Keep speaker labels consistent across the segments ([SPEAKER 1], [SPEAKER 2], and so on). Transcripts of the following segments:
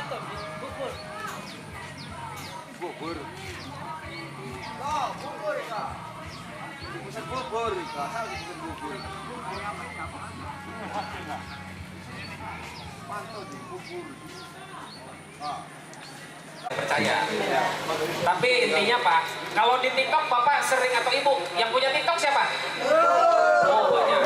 [SPEAKER 1] Bubur. Oh, bubur Kak. Pusat bubur Kak. Saya bikin bubur. Pantau di bubur. Ah.
[SPEAKER 2] Percaya. Tapi intinya Pak, kalau di TikTok Bapak sering atau Ibu yang punya TikTok siapa? Oh banyak.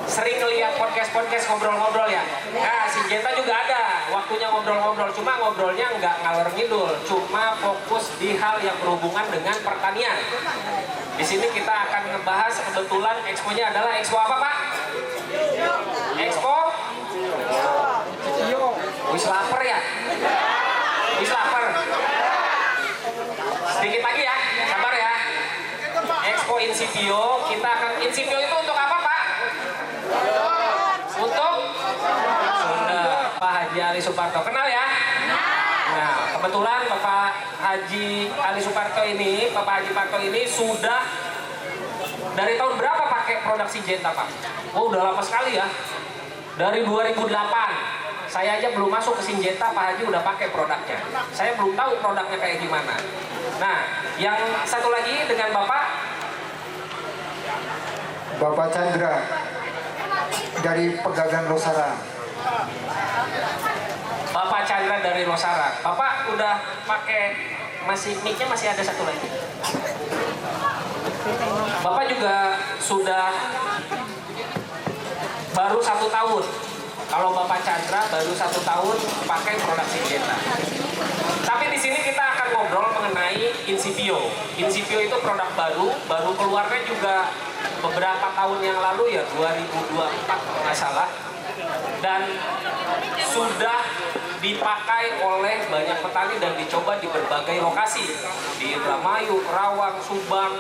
[SPEAKER 2] Sering ngeliat podcast ngobrol-ngobrol ya. Nah, si Jenta juga ada waktunya ngobrol-ngobrol, cuma ngobrolnya nggak ngalor ngidul, cuma fokus di hal yang berhubungan dengan pertanian. Di sini kita akan ngebahas, kebetulan expo-nya adalah expo apa Pak? Expo? Wis lapar ya? Wis lapar. Sedikit lagi ya, sabar ya. Expo Insipio, kita akan Insipio itu untuk apa Pak? Untuk Sunda. Pak Haji Ali Suparto, kenal ya? Nah, kebetulan Bapak Haji Ali Suparto ini, Bapak Haji Parto ini sudah dari tahun berapa pakai produk Syngenta Pak? Oh, udah lama sekali ya. Dari 2008. Saya aja belum masuk ke Syngenta, Pak Haji udah pakai produknya. Saya belum tahu produknya kayak gimana. Nah, yang satu lagi dengan
[SPEAKER 3] Bapak Chandra dari Pegagan Losara.
[SPEAKER 2] Bapak Chandra dari Losara. Bapak udah pakai, mic-nya masih ada satu lagi. Bapak juga sudah baru 1 tahun. Kalau Bapak Chandra baru 1 tahun pakai produk Syngenta. Tapi di sini kita akan ngobrol mengenai Insipio. Insipio itu produk baru keluarnya juga beberapa tahun yang lalu ya, 2024 kalau nggak salah. Dan sudah dipakai oleh banyak petani dan dicoba di berbagai lokasi, di Indramayu, Kerawang, Subang,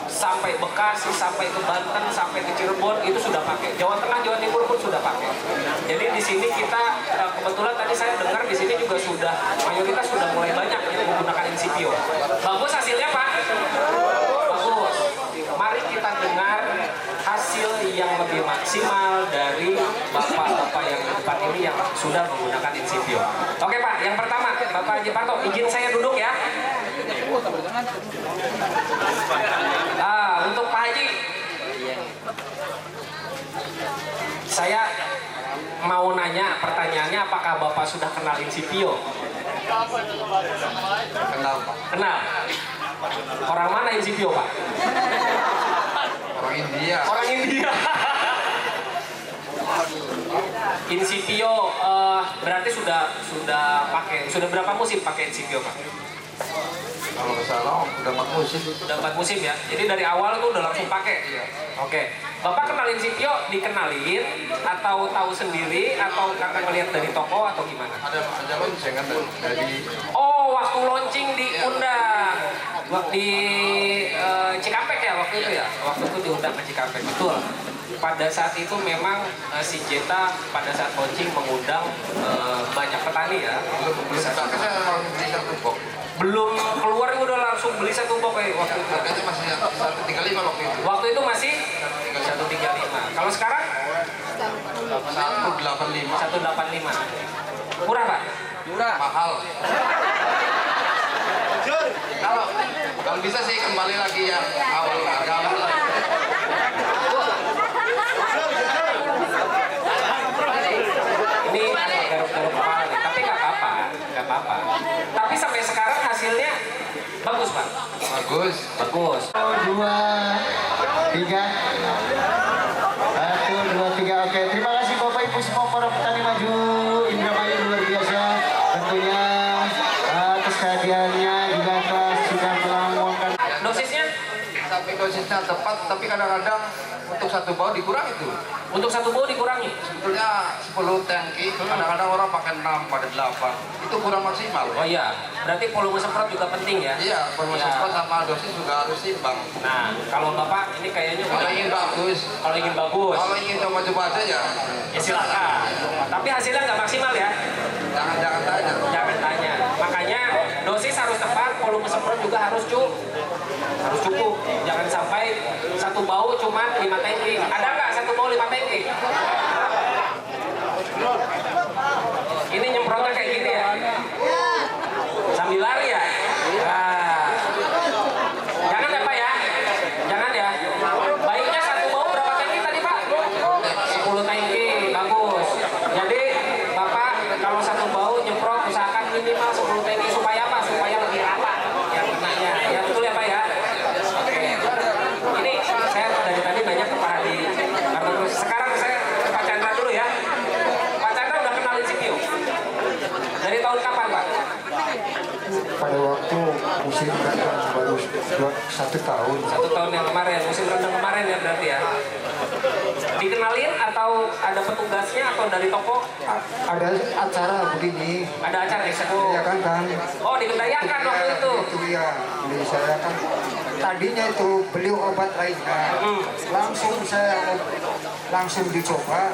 [SPEAKER 2] sampai Bekasi, sampai ke Banten, sampai ke Cirebon itu sudah pakai. Jawa Tengah, Jawa Timur pun sudah pakai. Jadi di sini kita kebetulan tadi saya dengar di sini juga sudah mayoritas sudah mulai banyak yang menggunakan Insipio. Bagus hasilnya Pak? Bagus. Mari kita dengar hasil yang lebih maksimal dari bapak-bapak yang di depan ini yang sudah menggunakan Insipio. Oke Pak, yang pertama Bapak Haji Parto, izin saya duduk ya. Untuk Pak Haji, saya mau nanya pertanyaannya, apakah Bapak sudah kenal Insipio?
[SPEAKER 1] Kenal Pak.
[SPEAKER 2] Kenal. Orang mana Insipio Pak?
[SPEAKER 1] Orang India.
[SPEAKER 2] Orang India. Insipio berarti sudah pakai, sudah berapa musim pakai Insipio Pak?
[SPEAKER 1] Kalau nggak salah udah 4 musim.
[SPEAKER 2] Udah 4 musim ya. Jadi dari awal tuh udah langsung pakai.
[SPEAKER 1] Iya.
[SPEAKER 2] Oke. Bapak kenal Insipio dikenalin atau tahu sendiri atau karena ngelihat dari toko atau gimana?
[SPEAKER 1] Ada loncengan dari
[SPEAKER 2] Oh, waktu launching diundang. Di Cikampek ya waktu itu ya. Waktu itu diundang ke Cikampek, betul. Pada saat itu memang Syngenta pada saat launching mengundang banyak petani ya. Belum keluar udah langsung beli 1 box kayak waktu itu.
[SPEAKER 1] Harganya masih 135 waktu itu.
[SPEAKER 2] Waktu itu masih 135. Kalau sekarang
[SPEAKER 1] 185.
[SPEAKER 2] 185. Murah Pak?
[SPEAKER 1] Murah. Mahal. Kalau bisa sih kembali lagi yang awal harga awal lagi.
[SPEAKER 2] Ini agak garuk-garuk kepala nih, tapi nggak apa-apa. Tapi sampai sekarang hasilnya bagus Pak.
[SPEAKER 1] Bagus.
[SPEAKER 2] Bagus.
[SPEAKER 3] 1, 2, 3. 1, 2, 3. Oke, terima kasih Bapak Ibu semua para petani maju Indramayu luar biasa. Tentunya atas kehadirannya juga atas sudah melambangkan.
[SPEAKER 2] Dosisnya?
[SPEAKER 1] Tapi dosisnya tepat, tapi kadang-kadang untuk 1 bau dikurangi tuh.
[SPEAKER 2] Untuk 1 bau dikurangi.
[SPEAKER 1] Sebetulnya 10 tangki, kadang-kadang orang pakai 6 pada 8. Itu kurang maksimal.
[SPEAKER 2] Oh iya, berarti volume semprot juga penting ya?
[SPEAKER 1] Iya, volume
[SPEAKER 2] Iya.
[SPEAKER 1] semprot sama dosis juga harus seimbang.
[SPEAKER 2] Nah, kalau Bapak ini kayaknya
[SPEAKER 1] Kalau ingin bagus,
[SPEAKER 2] kalau ingin bagus,
[SPEAKER 1] kalau ingin coba-coba aja ya,
[SPEAKER 2] ya silakan. Tapi hasilnya nggak maksimal ya?
[SPEAKER 1] jangan tanya.
[SPEAKER 2] Jangan tanya. Makanya dosis harus tepat, volume semprot juga harus cukup. Jangan sampai 1 bau cuma 5 tangki. Ada nggak 1 bau 5 tangki? Ini nyemprotnya kayak
[SPEAKER 3] musim rendang baru 1 tahun.
[SPEAKER 2] 1 tahun yang kemarin, musim rendang kemarin ya berarti ya. Dikenalin atau ada petugasnya atau dari toko?
[SPEAKER 3] Ada acara begini.
[SPEAKER 2] Ada acara expo.
[SPEAKER 3] Ya kan kan.
[SPEAKER 2] Oh, dikendayakan waktu itu.
[SPEAKER 3] Itu ya. Jadi saya kan tadinya itu beli obat lainnya. Langsung dicoba.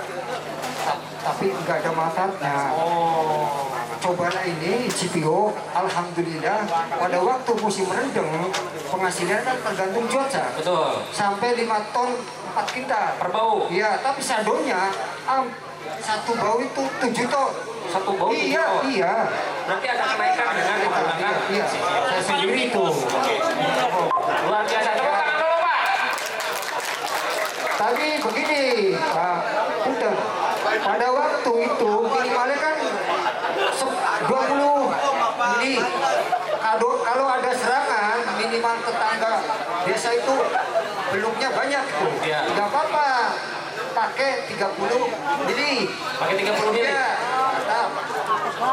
[SPEAKER 3] Tapi nggak ada manfaatnya.
[SPEAKER 2] Oh.
[SPEAKER 3] Cobalah ini CPO, alhamdulillah pada waktu musim rendang penghasilan kan tergantung cuaca.
[SPEAKER 2] Betul.
[SPEAKER 3] Sampai 5 ton 4 kintal
[SPEAKER 2] Per bau.
[SPEAKER 3] Iya, tapi saldonya satu bau itu 7 ton.
[SPEAKER 2] Satu bau 7
[SPEAKER 3] Iya,
[SPEAKER 2] ton.
[SPEAKER 3] iya.
[SPEAKER 2] Berarti ada kenaikan dengan menggunakan
[SPEAKER 3] Iya, saya sendiri itu.
[SPEAKER 2] luar biasa. Tepuk tangan dulu, Pak.
[SPEAKER 3] Tapi begini, Pak Punten, pada waktu itu minimalnya kan 20 mili. Kalau ada serangan minimal tetangga desa itu belumnya banyak tuh.
[SPEAKER 2] Iya.
[SPEAKER 3] Tidak apa-apa, pakai 30 mili.
[SPEAKER 2] Pakai 30 mili.
[SPEAKER 3] Iya, tetap.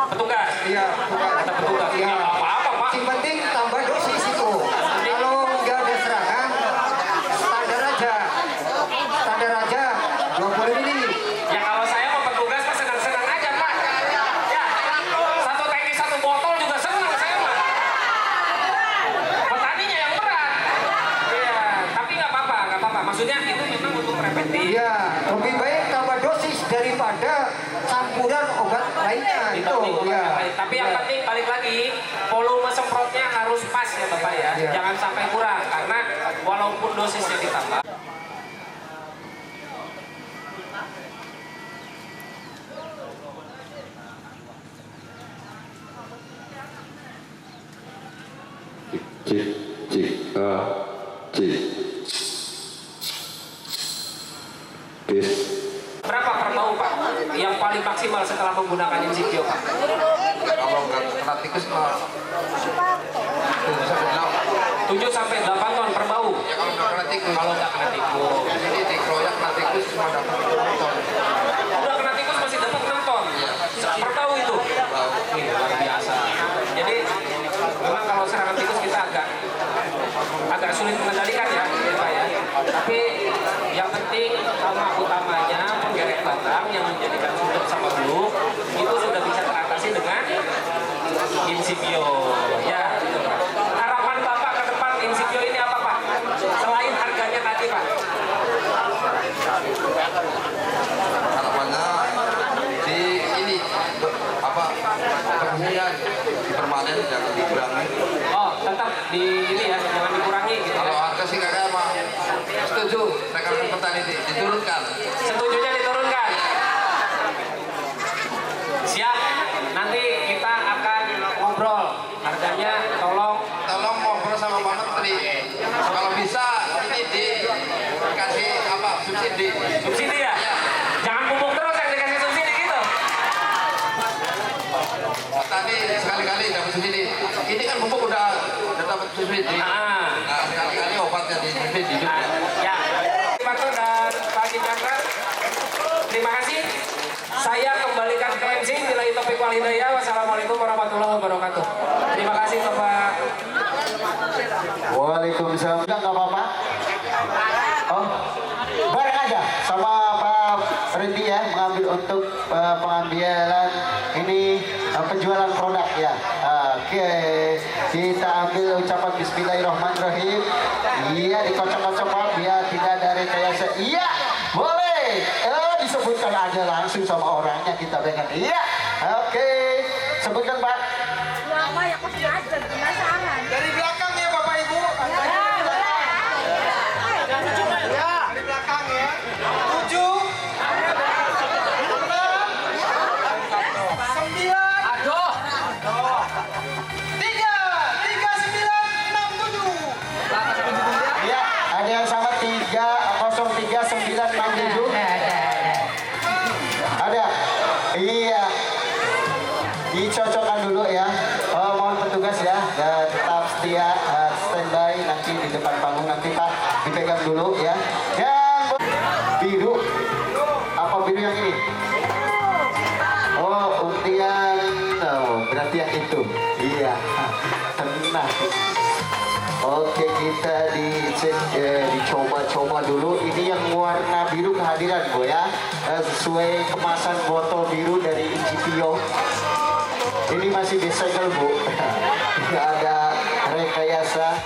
[SPEAKER 2] Petugas.
[SPEAKER 3] Iya,
[SPEAKER 2] Kata petugas.
[SPEAKER 3] Iya.
[SPEAKER 2] Ya, apa-apa, Pak.
[SPEAKER 3] Yang penting tambah dosis itu. Kalau nggak ada serangan, standar aja 20 mili.
[SPEAKER 2] Ya kalau saya mau petugas mah senang-senang aja, Pak. Ya, satu tangki 1 botol juga senang saya mah. Petaninya yang berat. Iya, tapi nggak apa-apa. Maksudnya itu memang untuk preventif.
[SPEAKER 3] Iya, lebih baik tambah dosis daripada campuran obat lainnya itu.
[SPEAKER 2] Dibanding obat
[SPEAKER 3] Ya.
[SPEAKER 2] yang lain. Tapi yang penting balik lagi, volume semprotnya harus pas ya Bapak ya.
[SPEAKER 3] Iya.
[SPEAKER 2] Jangan sampai kurang karena walaupun dosisnya ditambah.
[SPEAKER 4] Cik, cik, cik. Tis.
[SPEAKER 2] Berapa per bau Pak? Yang paling maksimal setelah menggunakan Incipio Pak?
[SPEAKER 1] Kalau nggak kena tikus mah
[SPEAKER 2] 7 sampai 8 ton per bau.
[SPEAKER 1] ya kalau nggak kena tikus.
[SPEAKER 2] Kalau nggak kena tikus.
[SPEAKER 1] Jadi dikeroyak kena tikus cuma dapat 10 ton.
[SPEAKER 2] Udah kena tikus masih dapat 6 ton. Per bau itu. Wih, luar biasa. Jadi memang kalau serangan tikus kita agak sulit mengendalikan ya, Pak ya. Tapi yang penting utamanya penggeret batang yang menjadikan sudut sama beluk itu sudah bisa teratasi dengan Incipio. Ya, gitu, Pak. Harapan Bapak ke depan Incipio ini apa Pak? Selain harganya tadi Pak.
[SPEAKER 1] Harapannya di ini apa produksinya dipermanen jangan dikurangi.
[SPEAKER 2] Oh, tetap di ini ya, jangan dikurangi gitu.
[SPEAKER 1] Kalau
[SPEAKER 2] Ya.
[SPEAKER 1] harga sih kakak mah setuju rekan petani diturunkan.
[SPEAKER 2] Setujunya diturunkan. Siap. Nanti kita akan ngobrol harganya.
[SPEAKER 1] Tolong ngobrol sama Pak Menteri. Kalau bisa ini dikasih apa subsidi.
[SPEAKER 2] Subsidi ya. Jangan pupuk terus yang dikasih subsidi gitu.
[SPEAKER 1] Tadi sekali-kali dapat subsidi. Ini kan pupuk udah dapat subsidi.
[SPEAKER 2] Ah.
[SPEAKER 1] Nah, sekali-kali obatnya di subsidi juga.
[SPEAKER 2] Nah, ya. Pak Tun dan Pak Chandra, terima kasih. Saya kembalikan ke MC. Bila topik wal hidayah. Wassalamualaikum warahmatullahi wabarakatuh. Terima kasih Bapak.
[SPEAKER 3] Waalaikumsalam. Enggak apa-apa. Oh, bareng aja sama Pak Rindi ya mengambil untuk pengambilan ini penjualan produk ya. Oke, kita ambil ucapan Bismillahirrahmanirrahim. Iya, dikocok-kocok Pak biar tidak ada rekayasa. Iya, boleh. Disebutkan aja langsung sama orangnya kita pengen. Iya, oke. Sebutkan Pak.
[SPEAKER 5] Lama ya kok sengaja penasaran.
[SPEAKER 1] Dari belakang ya Bapak Ibu. Ya, dari belakang ya. 7
[SPEAKER 2] Aduh.
[SPEAKER 1] 3 9 6 7.
[SPEAKER 3] Iya, ada yang sama 30397. Ada. Iya. Dicocokkan dulu ya. Mohon petugas ya, tetap setia standby nanti di depan panggung nanti Pak dipegang dulu ya. Dan biru. Apa biru yang ini? Oh, untian. Oh, berarti yang itu. Iya. Tenang. Oke, kita dicoba-coba dulu. Ini yang warna biru kehadiran, Bu ya. Sesuai kemasan botol biru dari Incipio. Ini masih disegel, Bu. Tidak ada rekayasa.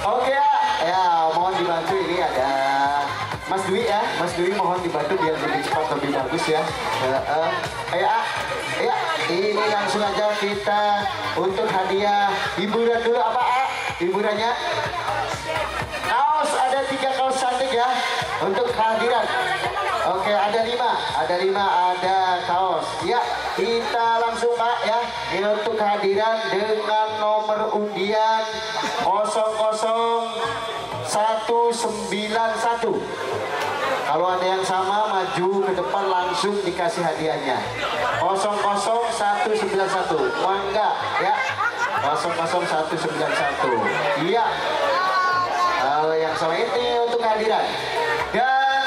[SPEAKER 3] Oke ya, mohon dibantu. Ini ada Mas Dwi ya, Mas Dwi mohon dibantu biar lebih cepat lebih bagus ya. Ya, ini langsung aja kita untuk hadiah hiburan dulu apa hiburannya? Kaos ada 3 kaos cantik ya untuk kehadiran. Oke, ada 5 ada kaos. Ya, kita langsung Pak ya. Ini untuk kehadiran dengan nomor undian 00191. Kalau ada yang sama maju ke depan langsung dikasih hadiahnya. 00191. Mangga ya. 00191. Iya. Kalau yang sama ini untuk kehadiran. Dan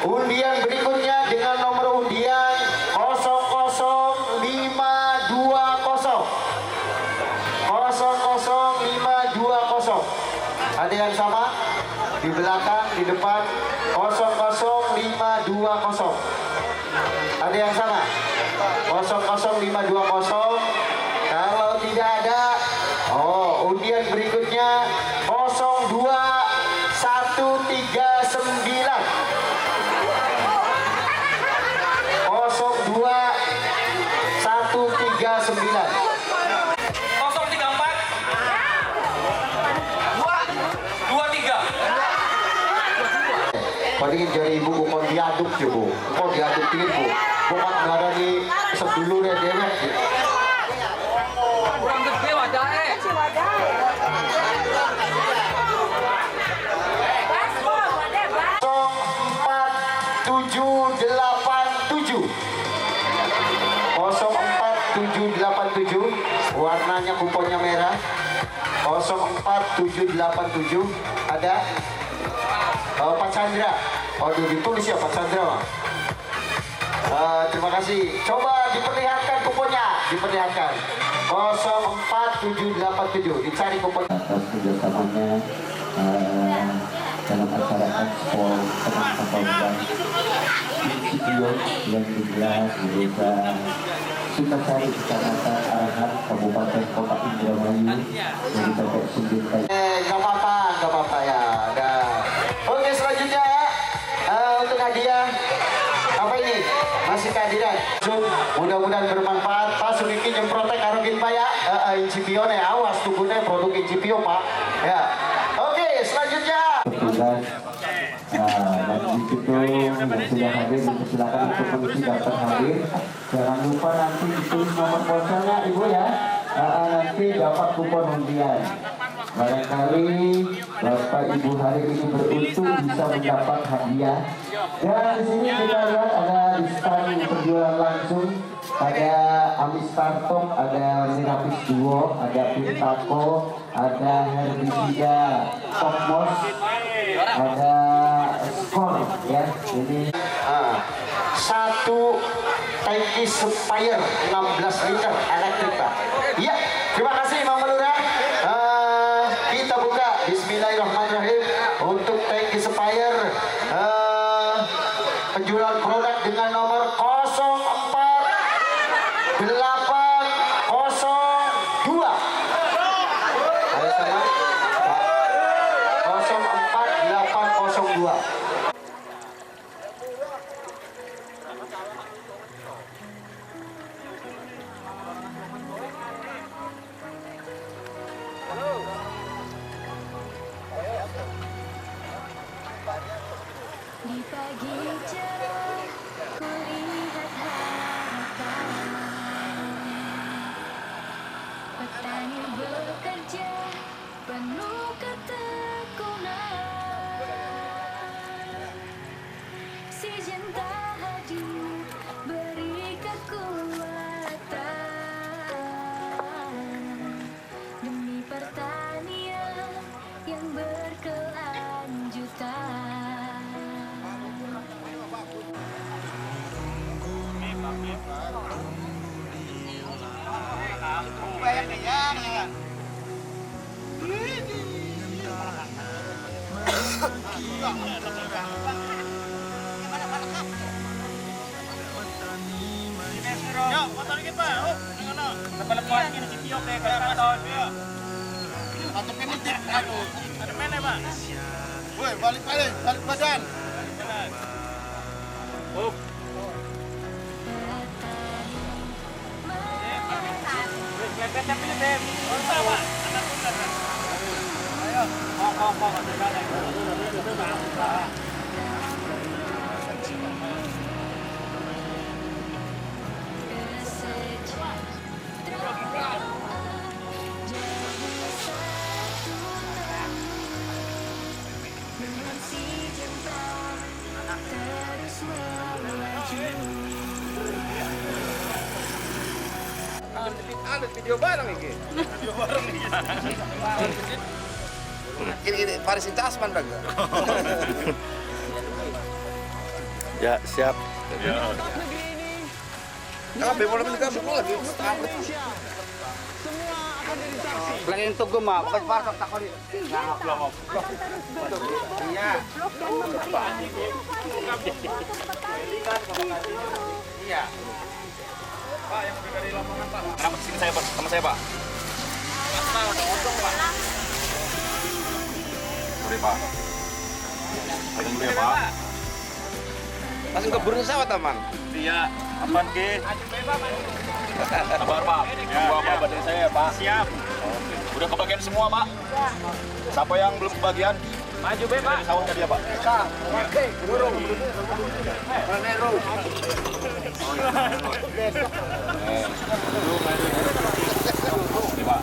[SPEAKER 3] undian berikutnya dengan nomor undian 00520. 00520. Ada yang sama? Di belakang, di depan 00520. Ada yang sama? 00520. Kalau tidak ada, undian berikutnya 02139. 02139. 034 23. Paling jari ibu bukan diaduk ya Bu. Kok diaduk ini Bu. Bukan ada di sebelum ya dewek.
[SPEAKER 2] Kurang gede wadahnya.
[SPEAKER 3] 04787. Warnanya kuponnya merah. 04787 ada. Pak Chandra. Ditulis ya Pak Chandra. Terima kasih. Coba diperlihatkan kuponnya, diperlihatkan. 04787 dicari kupon.
[SPEAKER 6] Atas kerjasamanya dalam acara ekspor tenang kapal udang Incipio yang digelar di Desa Sukasari, Kecamatan Arahan, Kabupaten Kota Indramayu, dari PT Sumber.
[SPEAKER 3] Nggak apa-apa ya. Oke, selanjutnya untuk hadiah apa ini? Masih kehadiran. Mudah-mudahan bermanfaat. Pak Sudiki nyemprotek karugin Pak ya. Incipio nih, awas tubuhnya produk Incipio Pak. Ya. Oke, selanjutnya.
[SPEAKER 6] Petugas dan Incipio yang sudah hadir dipersilakan untuk mengisi daftar hadir. Jangan lupa nanti ditulis nomor ponselnya Ibu ya. Nanti dapat kupon undian. Barangkali Bapak Ibu hari ini beruntung bisa mendapat hadiah. Dan di sini kita lihat ada di stand penjualan langsung ada Amistartok, ada Mirapis Duo, ada Pintako, ada Herbicida Topmos, ada Skor ya. Ini
[SPEAKER 3] satu tangki Spire 16 liter elektrik Pak. Iya, terima kasih Mama Lurah. Kita buka Bismillahirrahmanirrahim untuk tangki Spire penjualan produk dengan nomor 04802. Ada sama? 04802.
[SPEAKER 5] Di pagi cerah kulihat harapan, petani bekerja penuh ketekunan. Si cinta hadir beri kekuatan demi pertanian yang berkelanjutan.
[SPEAKER 1] Yuk, foto dikit Pak. Lepas ini si Tio kayak karton. Satu menit ya. Ada mana Pak? Woi, balik badan.
[SPEAKER 5] Dengan si jempol terus melaju.
[SPEAKER 1] Ada video bareng ini. Ini Paris Tasman bang.
[SPEAKER 4] Ya, siap.
[SPEAKER 1] Kalau bebol lagi. Lagi untuk gue mah, bukan parkir takon ini. Iya. Iya. Pak, yang dari Lamongan Pak. Kenapa kesini saya Pak? Sama saya Pak.
[SPEAKER 4] Sorry, Pak. Ayo dulu ya, Pak.
[SPEAKER 1] Langsung ke burung sawah teman.
[SPEAKER 4] Iya. Apaan, Ki? Sabar, Pak. Tunggu apa badan saya ya, Pak? Siap. Udah kebagian semua, Pak? Siapa yang belum kebagian?
[SPEAKER 2] Maju be Pak.
[SPEAKER 4] Sawahnya dia, Pak.
[SPEAKER 1] Oke, burung. Manero.
[SPEAKER 4] Ini, Pak.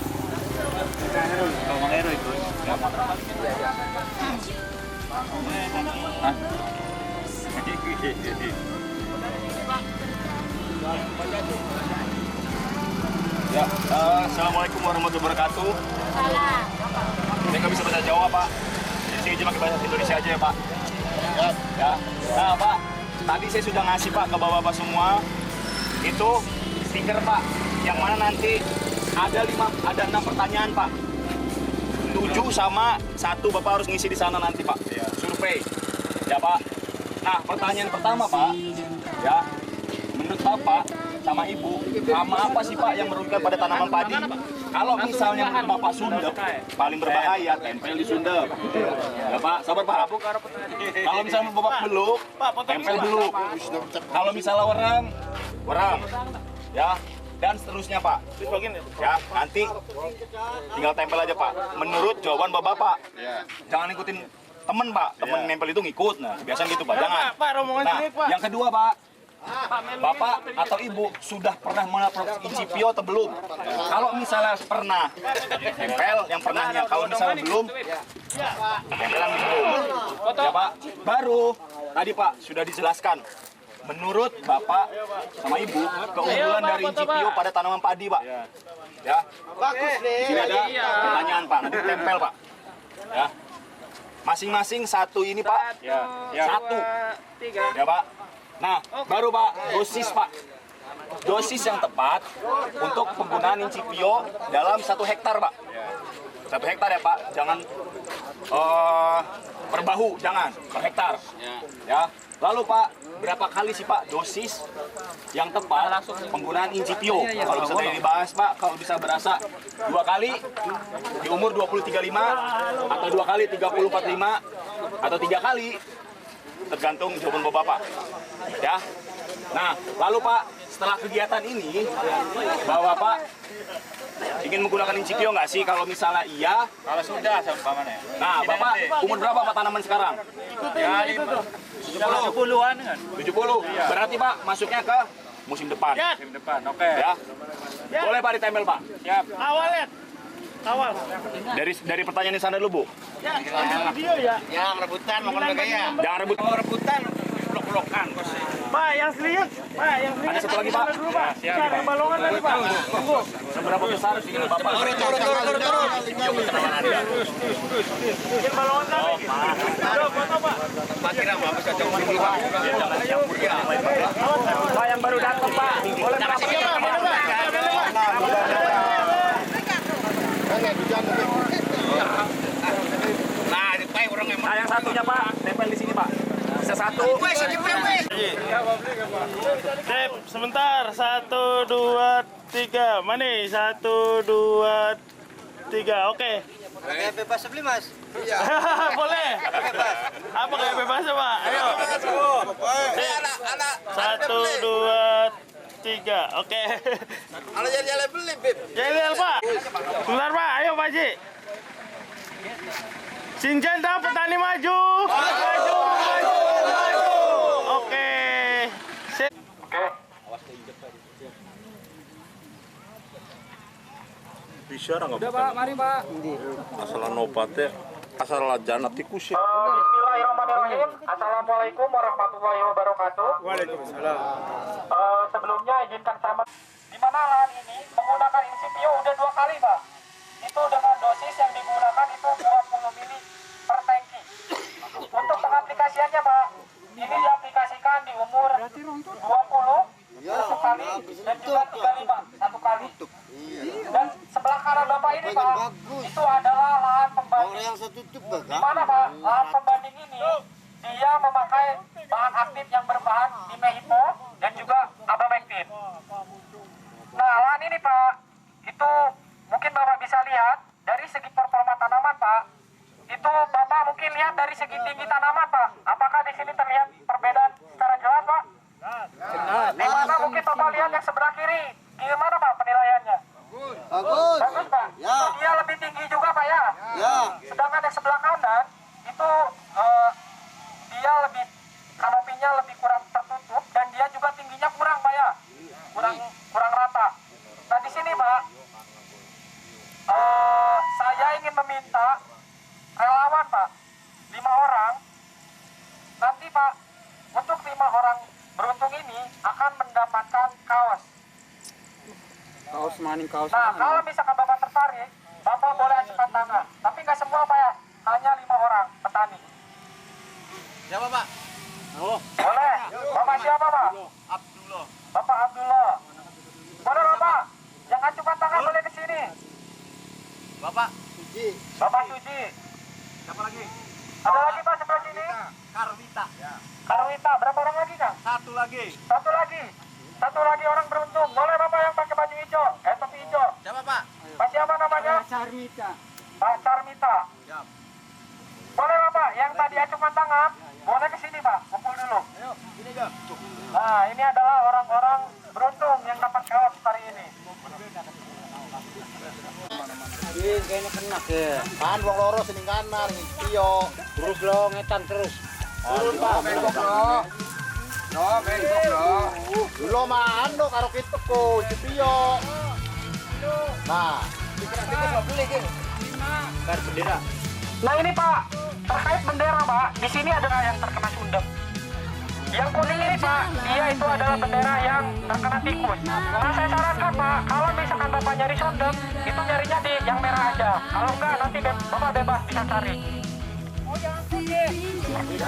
[SPEAKER 4] Kalau Bang Ero itu. Ya, Pak. Hah? Ya, assalamualaikum warahmatullahi wabarakatuh. Saya nggak bisa bahasa Jawa, Pak. Jadi saya cuma bahasa Indonesia aja ya, Pak. Ya. Nah, Pak, tadi saya sudah ngasih Pak ke bapak-bapak semua itu stiker Pak, yang mana nanti ada 6 pertanyaan Pak. 7 sama 1 Bapak harus ngisi di sana nanti Pak. Survei. Ya Pak. Nah, pertanyaan pertama Pak, ya, menurut Bapak sama Ibu, hama apa sih Pak yang merugikan pada tanaman padi? Kalau misalnya menurut Bapak sundep, paling berbahaya, tempel di sundep. Ya Pak, sabar Pak. Kalau misalnya Bapak beluk, tempel beluk. Kalau misalnya werang. Ya, dan seterusnya Pak. Ya, nanti tinggal tempel aja Pak. Menurut jawaban Bapak. Jangan ikutin temen Pak, temen nempel itu ngikut. Nah, biasanya gitu Pak, jangan. Nah, yang kedua Pak, Bapak atau Ibu sudah pernah melakukan incipio atau belum? Kalau misalnya pernah, tempel yang pernahnya. Kalau misalnya belum, tempel yang belum. Ya Pak, baru tadi Pak sudah dijelaskan. Menurut Bapak sama Ibu, keunggulan dari incipio pada tanaman padi Pak. Ya,
[SPEAKER 1] Bagus nih.
[SPEAKER 4] di sini ada pertanyaan Pak, nanti tempel Pak. Ya, masing-masing satu ini Pak. Satu. Ya Pak. Nah, baru Pak, dosis Pak. Dosis yang tepat untuk penggunaan incipio dalam 1 hektar Pak. 1 hektar ya Pak, jangan per bahu, jangan, per hektar. Ya. Lalu Pak, berapa kali sih Pak dosis yang tepat penggunaan incipio? Kalau bisa tadi dibahas Pak, kalau bisa berasa 2 kali di umur 20-35 atau 2 kali 30-45 atau 3 kali, tergantung jawaban Bapak. Ya. Nah, lalu Pak, setelah kegiatan ini, Bapak ingin menggunakan incipio nggak sih? Kalau misalnya iya,
[SPEAKER 1] Kalau sudah sama mana?
[SPEAKER 4] nah Bapak umur berapa Pak tanaman sekarang?
[SPEAKER 1] Ya, 70-an kan?
[SPEAKER 4] 70. Berarti Pak masuknya ke musim depan.
[SPEAKER 1] Musim depan, oke.
[SPEAKER 4] Ya. Boleh Pak ditempel Pak.
[SPEAKER 1] Siap. Awal ya? Awal.
[SPEAKER 4] Dari pertanyaan di sana dulu Bu.
[SPEAKER 1] Ya, video ya. Yang rebutan mau gaya.
[SPEAKER 4] Jangan rebut.
[SPEAKER 1] Rebutan blok-blokan. Pak, yang serius. Pak, yang serius.
[SPEAKER 4] Ada satu lagi Pak.
[SPEAKER 1] Siap. Cari balongan lagi Pak. Tunggu.
[SPEAKER 4] Seberapa besar sih Bapak?
[SPEAKER 1] Turun.
[SPEAKER 4] Incipio keterangan Anda.
[SPEAKER 1] Bikin balongan lagi. Aduh, foto Pak.
[SPEAKER 4] Kira Bapak cocok dulu Pak. Jangan campur ya.
[SPEAKER 1] Pak, yang baru datang Pak. Boleh Pak.
[SPEAKER 4] satu.
[SPEAKER 1] Sip, sebentar. 1, 2, 3. Mani, 1, 2, 3. Oke.
[SPEAKER 3] Kayak bebas beli mas.
[SPEAKER 1] Boleh. Apa kayak bebas Pak? Ayo. 1, 2, 3. Oke.
[SPEAKER 3] Kalau jadi beli beb.
[SPEAKER 1] Jadi Pak. Sebentar Pak. Ayo Pak Haji. Sinjenta petani maju. Maju. Oke. Sip.
[SPEAKER 4] Bisa nggak?
[SPEAKER 7] Udah Pak, mari Pak.
[SPEAKER 4] Asal nobatnya, asal jana tikus ya.
[SPEAKER 2] Bismillahirrahmanirrahim. Assalamualaikum warahmatullahi wabarakatuh.
[SPEAKER 1] Waalaikumsalam.
[SPEAKER 2] Sebelumnya izinkan sama di mana lahan ini menggunakan insipio udah 2 kali Pak. Itu dengan dosis yang digunakan itu 20 mili per tangki. Untuk pengaplikasiannya Pak, ini diaplikasikan di umur 20 satu kali dan juga 35 1 kali. Dan sebelah kanan Bapak ini Pak, itu adalah lahan pembanding. Di mana Pak, lahan pembanding ini dia memakai bahan aktif yang berbahan dimehipo dan juga abamectin. Nah, lahan ini Pak, itu mungkin Bapak bisa lihat dari segi performa tanaman Pak. Itu Bapak mungkin lihat dari segi tinggi tanaman Pak. Apakah di sini terlihat perbedaan secara jelas Pak? Di mana mungkin Bapak lihat yang sebelah kiri, gimana Pak penilaiannya?
[SPEAKER 3] Bagus.
[SPEAKER 2] Bagus Pak.
[SPEAKER 3] Ya.
[SPEAKER 2] Dia lebih tinggi juga Pak ya.
[SPEAKER 3] Ya.
[SPEAKER 2] Sedangkan yang sebelah kanan itu dia lebih kanopinya lebih kurang tertutup dan dia juga tingginya kurang Pak ya. Kurang rata. Nah di sini Pak, saya ingin meminta relawan Pak, 5 orang. Nanti Pak, untuk 5 orang beruntung ini akan mendapatkan kaos.
[SPEAKER 7] Kaos maning kaos.
[SPEAKER 2] Nah, kalau misalkan Bapak tertarik, Bapak boleh ajukan tangan. Tapi nggak semua Pak ya, hanya 5 orang petani.
[SPEAKER 1] Siapa Pak?
[SPEAKER 2] Boleh. Bapak siapa Pak?
[SPEAKER 1] Abdullah.
[SPEAKER 2] Bapak Abdullah. Boleh Bapak, yang ajukan tangan boleh ke sini.
[SPEAKER 1] Bapak.
[SPEAKER 2] Bapak Suji.
[SPEAKER 1] Siapa lagi?
[SPEAKER 2] Ada lagi Pak sebelah sini?
[SPEAKER 1] Karwita.
[SPEAKER 2] Karwita, berapa orang lagi Kang?
[SPEAKER 1] Satu lagi.
[SPEAKER 2] Satu lagi orang beruntung. Boleh Bapak yang pakai baju hijau, topi hijau.
[SPEAKER 1] Siapa Pak?
[SPEAKER 2] Pak siapa namanya?
[SPEAKER 7] Sarmita.
[SPEAKER 2] Pak Sarmita.
[SPEAKER 1] Siap.
[SPEAKER 2] Boleh Bapak, yang tadi acukan tangan, boleh ke sini Pak, kumpul dulu.
[SPEAKER 1] Ayo, sini Jam.
[SPEAKER 2] Nah, ini adalah orang-orang beruntung yang dapat kaos hari ini.
[SPEAKER 7] Ini kayaknya kena ke.
[SPEAKER 3] Kan wong loro sini kanan, iyo.
[SPEAKER 7] Terus lo ngetan terus.
[SPEAKER 3] Turun Pak, bengkok lo. No, bengkok lo. Dulu mah ando karo kita ko, Cipio. Nah,
[SPEAKER 7] Kar bendera.
[SPEAKER 2] Nah ini Pak, terkait bendera Pak, di sini ada yang terkena sundep. Yang kuning ini Pak, dia itu adalah bendera yang terkena tikus. Nah saya sarankan Pak, kalau misalkan Bapak nyari sundep, itu nyarinya di yang merah aja. Kalau enggak nanti Bapak bebas bisa cari.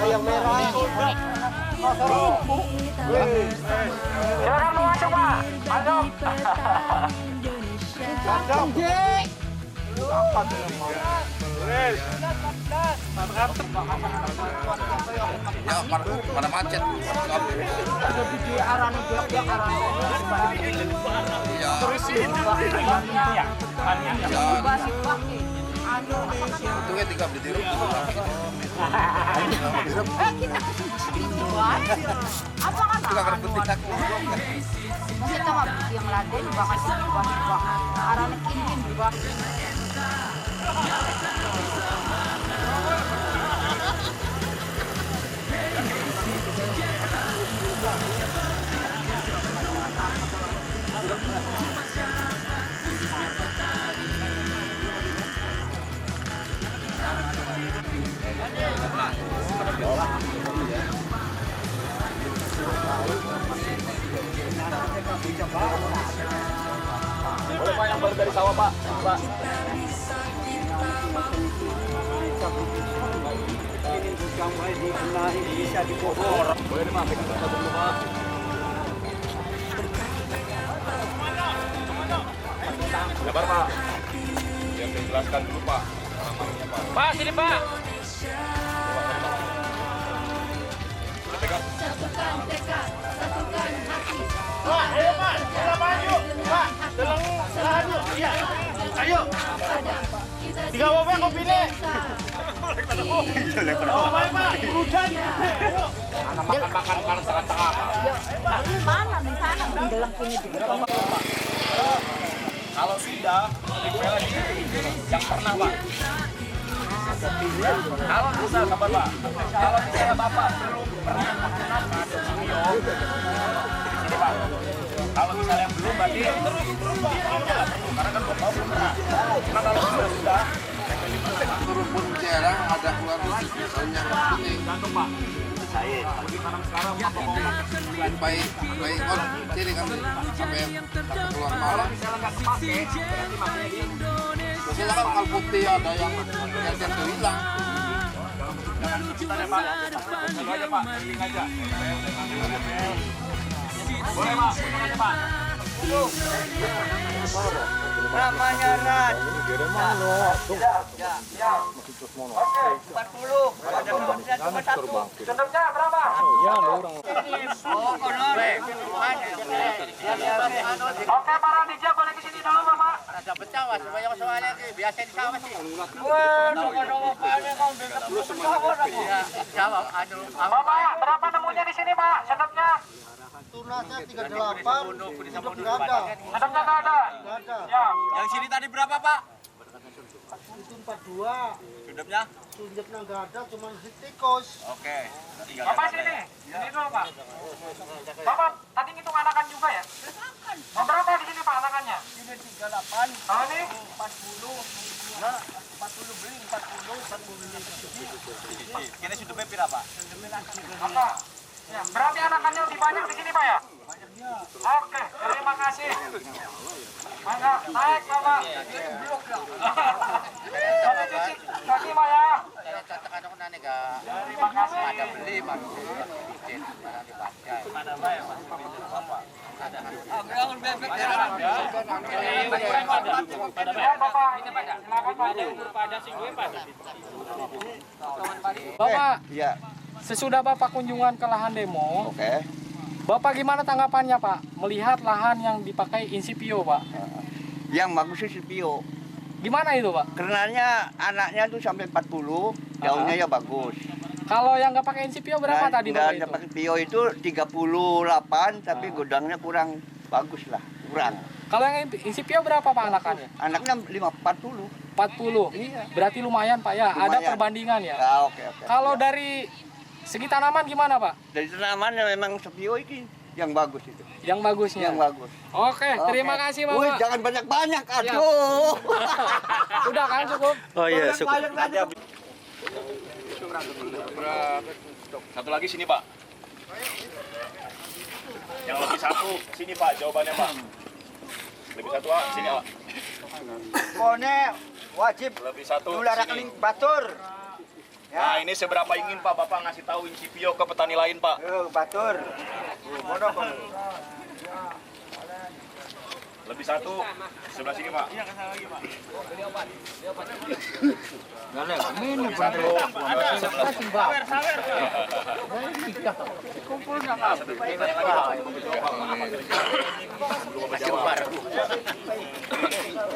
[SPEAKER 3] yang merah.
[SPEAKER 2] Silakan masuk Pak, masuk.
[SPEAKER 1] Ya, pada macet. Itu kan 3 beli
[SPEAKER 8] Apa kan? Masih tahu yang laden juga kasih juga arah ini juga.
[SPEAKER 4] Boleh Pak yang baru dari sawah Pak. Pak.
[SPEAKER 7] Bisa dibogor.
[SPEAKER 4] Boleh nih Pak, pegang satu dulu Pak. Sabar Pak. Yang saya jelaskan dulu Pak. Namanya Pak.
[SPEAKER 2] Pak, sini Pak.
[SPEAKER 1] Pak, ayo Pak, kita maju. Pak, dalam lahan yuk. Iya. Ayo. 3 bapak kau pilih. Oh, baik Pak. Hujan. Ayo.
[SPEAKER 2] Makan panas tengah-tengah.
[SPEAKER 8] Mana di sana dalam ini
[SPEAKER 2] Kalau sudah, dipela di yang pernah Pak. Kalau bisa sabar Pak. Kalau misalnya Bapak belum pernah menggunakan CPO, di sini Pak. Kalau misalnya belum berarti terus Pak. Karena kan Bapak belum pernah. Cuma kalau sudah,
[SPEAKER 1] Turun pun jarang ada keluar lagi. Soalnya ini
[SPEAKER 2] gantung Pak. Saya lagi tanam sekarang Pak mau
[SPEAKER 1] baik on sini kan sampai keluar malam.
[SPEAKER 2] misalnya nggak kepake, berarti makanya di
[SPEAKER 1] Biasanya kan kalau putih ada yang itu hilang.
[SPEAKER 2] jangan kejutan ya Pak. Lalu aja Pak, keliling aja. Boleh Pak, putar aja Pak.
[SPEAKER 7] Namanya Ran.
[SPEAKER 2] Cendernya berapa? Oke, para DJ boleh ke sini dulu Bapak.
[SPEAKER 1] Ada pecah semuanya soalnya biasa di sawah sih.
[SPEAKER 2] Bapak, berapa nemunya di sini Pak? Cendernya?
[SPEAKER 3] Tunasnya 38, hidup nggak ada.
[SPEAKER 2] Cendernya nggak ada?
[SPEAKER 3] Nggak ada.
[SPEAKER 2] Ya.
[SPEAKER 7] Yang sini tadi berapa, Pak?
[SPEAKER 3] Itu 42,
[SPEAKER 7] Sudapnya?
[SPEAKER 3] sundepnya nggak ada, cuma tikus.
[SPEAKER 7] Oke.
[SPEAKER 2] Bapak sini. Sini dulu Pak. Bapak, tadi ngitung anakan juga ya? Oh, berapa di sini Pak anakannya?
[SPEAKER 7] Ini 38,
[SPEAKER 2] Kalau ini?
[SPEAKER 7] 40. Nah, 40 beli, 40. Ini sudapnya berapa?
[SPEAKER 2] Bapak. Ya, berarti anakannya lebih banyak di sini Pak ya? Oke, terima kasih. Mangga, naik Bapak. Tapi cuci kaki Pak ya. Terima kasih.
[SPEAKER 1] Ada beli masuk izin barang dibaca.
[SPEAKER 9] Bapak,
[SPEAKER 3] Iya,
[SPEAKER 9] sesudah Bapak kunjungan ke lahan demo,
[SPEAKER 3] oke.
[SPEAKER 9] Bapak gimana tanggapannya Pak? Melihat lahan yang dipakai Insipio Pak?
[SPEAKER 10] Yang bagus sih CPO.
[SPEAKER 9] Gimana itu Pak?
[SPEAKER 10] Karenanya anaknya tuh sampai 40, daunnya ya bagus.
[SPEAKER 9] Kalau yang nggak pakai Insipio berapa tadi Bapak
[SPEAKER 10] Nggak
[SPEAKER 9] itu?
[SPEAKER 10] pakai CPO itu 38, tapi gudangnya kurang bagus lah, kurang.
[SPEAKER 9] Kalau yang Insipio berapa Pak anakannya?
[SPEAKER 10] Anaknya 40.
[SPEAKER 9] 40.
[SPEAKER 10] Iya.
[SPEAKER 9] Berarti lumayan Pak ya, ada
[SPEAKER 10] Lumayan.
[SPEAKER 9] perbandingan ya.
[SPEAKER 10] Ya, oke.
[SPEAKER 9] Kalau
[SPEAKER 10] Ya.
[SPEAKER 9] dari segi tanaman gimana Pak?
[SPEAKER 10] Dari tanamannya memang CPO ini yang bagus itu.
[SPEAKER 9] Yang bagusnya?
[SPEAKER 10] Yang bagus.
[SPEAKER 9] Oke, terima kasih Bapak.
[SPEAKER 10] Wih, jangan banyak-banyak, aduh.
[SPEAKER 9] Sudah kan cukup?
[SPEAKER 10] Oh iya, cukup.
[SPEAKER 4] Satu lagi sini Pak. Yang lebih satu sini Pak, jawabannya Pak. Lebih satu ah, sini ah.
[SPEAKER 7] Pokoknya wajib
[SPEAKER 4] Lebih satu
[SPEAKER 7] nular
[SPEAKER 4] sini.
[SPEAKER 7] rekening batur.
[SPEAKER 4] Nah ini seberapa ingin Pak Bapak ngasih tahu Insipio ke petani lain Pak?
[SPEAKER 7] Batur. Bodoh kok.
[SPEAKER 4] Lebih satu sebelah sini Pak.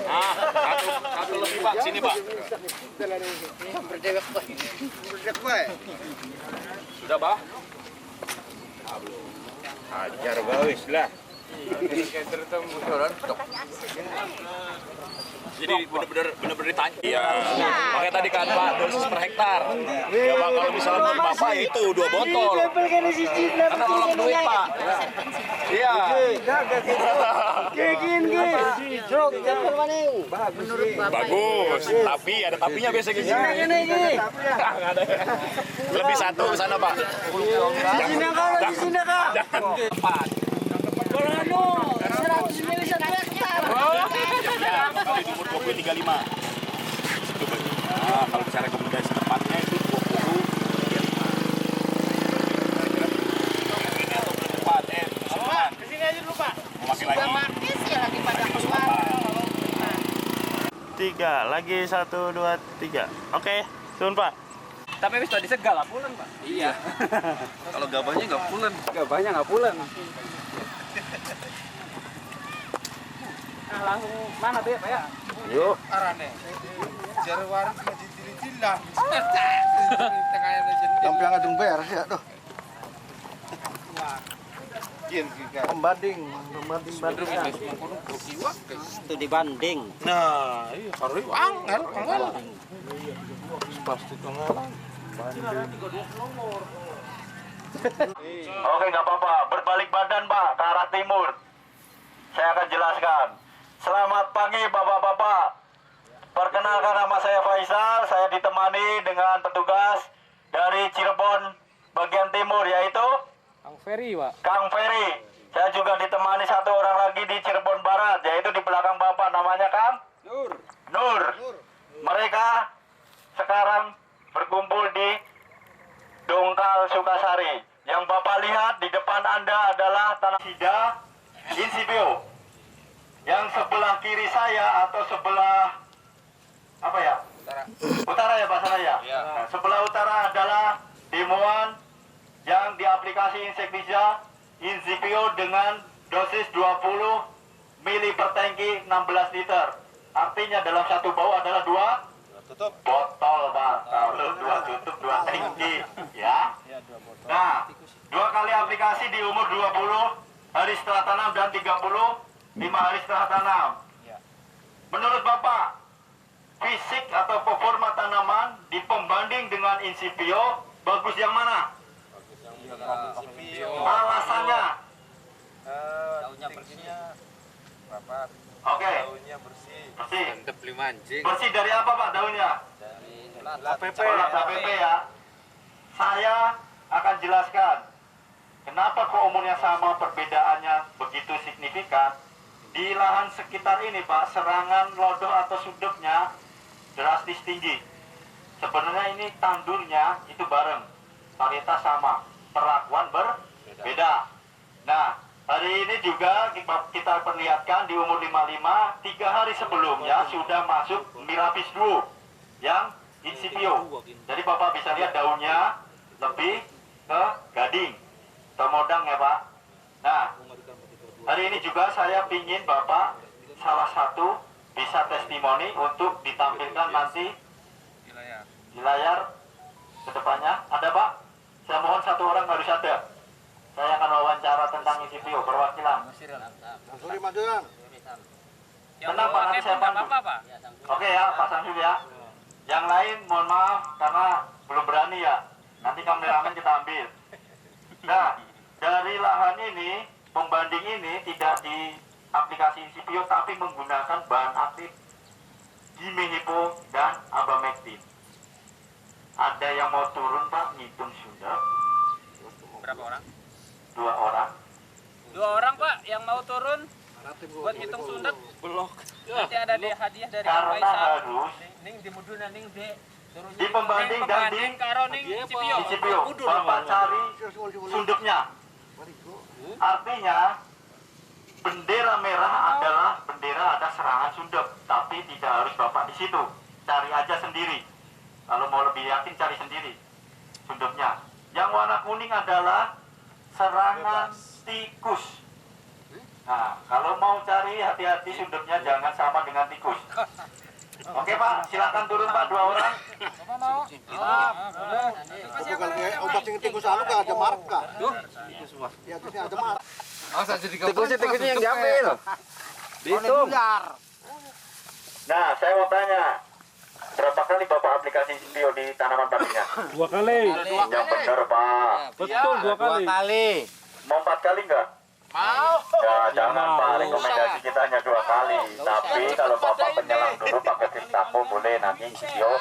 [SPEAKER 4] Satu lebih Pak, sini Pak. Sudah Pak? Ajar bawis lah. Jadi bener-bener ditanya. Iya. Makanya tadi kan Pak, dosis per hektar. Ya Pak, kalau misalnya menurut Bapak itu 2 botol. Karena tolong duit Pak. Iya. Bagus. Tapi ada tapinya biasanya gini. Lebih satu ke sana Pak. Jangan tepat. Ya, kalau itu umur 35. Nah, kalau bicara rekomendasi tepatnya itu 20. Ini atau belum tepat,
[SPEAKER 1] Kesini aja dulu Pak.
[SPEAKER 4] mau makin lagi.
[SPEAKER 8] Makis ya lagi pada keluar.
[SPEAKER 1] 3, lagi 1, 2, 3. Oke, turun Pak.
[SPEAKER 2] Tapi wis tadi segal lah pulen, Pak. Iya.
[SPEAKER 4] Kalau gabahnya nggak pulen.
[SPEAKER 2] Gabahnya nggak pulen. Nah, langsung mana tuh ya, Pak ya?
[SPEAKER 4] Yuk.
[SPEAKER 1] Arane. Jare warung cuma dicili-cilan.
[SPEAKER 7] Sampai yang adung beres ya tuh. Pembanding banding.
[SPEAKER 10] Itu dibanding.
[SPEAKER 1] Nah, iya karo angel. Pasti kangelan.
[SPEAKER 7] Oke, nggak apa-apa. Berbalik badan, Pak, ke arah timur. Saya akan jelaskan. Selamat pagi, Bapak-bapak. Perkenalkan, nama saya Faisal. Saya ditemani dengan petugas dari Cirebon bagian timur, yaitu
[SPEAKER 9] Kang Ferry, Pak.
[SPEAKER 7] Kang Ferry. Saya juga ditemani satu orang lagi di Cirebon Barat, yaitu di belakang Bapak, namanya Kang Nur. Mereka sekarang berkumpul di Dongkal Sukasari. Yang Bapak lihat di depan Anda adalah tanah Sida Insipio. Yang sebelah kiri saya atau sebelah apa ya? Utara ya Pak saya. Nah, sebelah utara adalah demoan yang di aplikasi insektisida Insipio dengan dosis 20 mili per tangki 16 liter. Artinya dalam satu bau adalah 2 botol, Pak. Kalau 2 tutup 2 tangki, ya. Nah, 2 kali aplikasi di umur 20 hari setelah tanam dan 35 hari setelah tanam. Menurut Bapak, fisik atau performa tanaman di pembanding dengan Insipio bagus yang mana? Alasannya?
[SPEAKER 10] Daunnya bersih.
[SPEAKER 7] Oke. Bersih. Bersih dari apa Pak daunnya?
[SPEAKER 10] Dari
[SPEAKER 7] APP ya. Saya akan jelaskan kenapa kok umurnya sama perbedaannya begitu signifikan. Di lahan sekitar ini Pak, serangan lodoh atau sudupnya drastis tinggi. Sebenarnya ini tandurnya itu bareng, varietas sama, perlakuan berbeda. Nah, hari ini juga kita perlihatkan di umur 55, 3 hari sebelumnya sudah masuk Mirapis Duo yang Insipio. Jadi Bapak bisa lihat daunnya lebih ke gading, temodang ya Pak. Nah, hari ini juga saya ingin Bapak salah satu bisa testimoni untuk ditampilkan nanti di layar kedepannya. Ada Pak? Saya mohon satu orang harus ada. Saya akan wawancara tentang Insipio perwakilan. Tenang Pak, nanti saya pandu. Oke ya Pak Samsul ya. Yang lain mohon maaf karena belum berani ya. Nanti kameramen kita ambil. Nah, dari lahan ini, pembanding ini tidak di aplikasi Insipio tapi menggunakan bahan aktif Dimehipo dan Abamectin. Ada yang mau turun Pak, ngitung sudah.
[SPEAKER 2] Berapa orang?
[SPEAKER 7] 2 orang.
[SPEAKER 2] 2 orang, Pak, yang mau turun buat ngitung sundak. Belum. Nanti ada hadiah dari
[SPEAKER 7] Karena harus di pembanding dan di Insipio Bapak cari sunduknya. Artinya bendera merah adalah bendera ada serangan sunduk, tapi tidak harus Bapak di situ. Cari aja sendiri. Kalau mau lebih yakin cari sendiri sunduknya. Yang warna kuning adalah serangan tikus. Nah, kalau mau cari hati-hati sunduknya jangan sama dengan tikus. Oke Pak, silakan turun Pak 2 orang.
[SPEAKER 9] Bapak mau?
[SPEAKER 7] Obat tikus anu gak ada marka. Ya, terusnya ada marka.
[SPEAKER 10] tikusnya yang diambil. Dihitung.
[SPEAKER 7] Nah, saya mau tanya. Berapa kali Bapak aplikasi Insipio di tanaman padinya?
[SPEAKER 9] 2 kali.
[SPEAKER 7] Yang benar Pak.
[SPEAKER 9] Betul, 2 kali.
[SPEAKER 7] Mau 4 kali enggak? Mau. Ya, jangan Pak, rekomendasi kita hanya 2 kali. Tapi kalau Bapak penyelang dulu pakai Vistapo boleh, nanti Insipio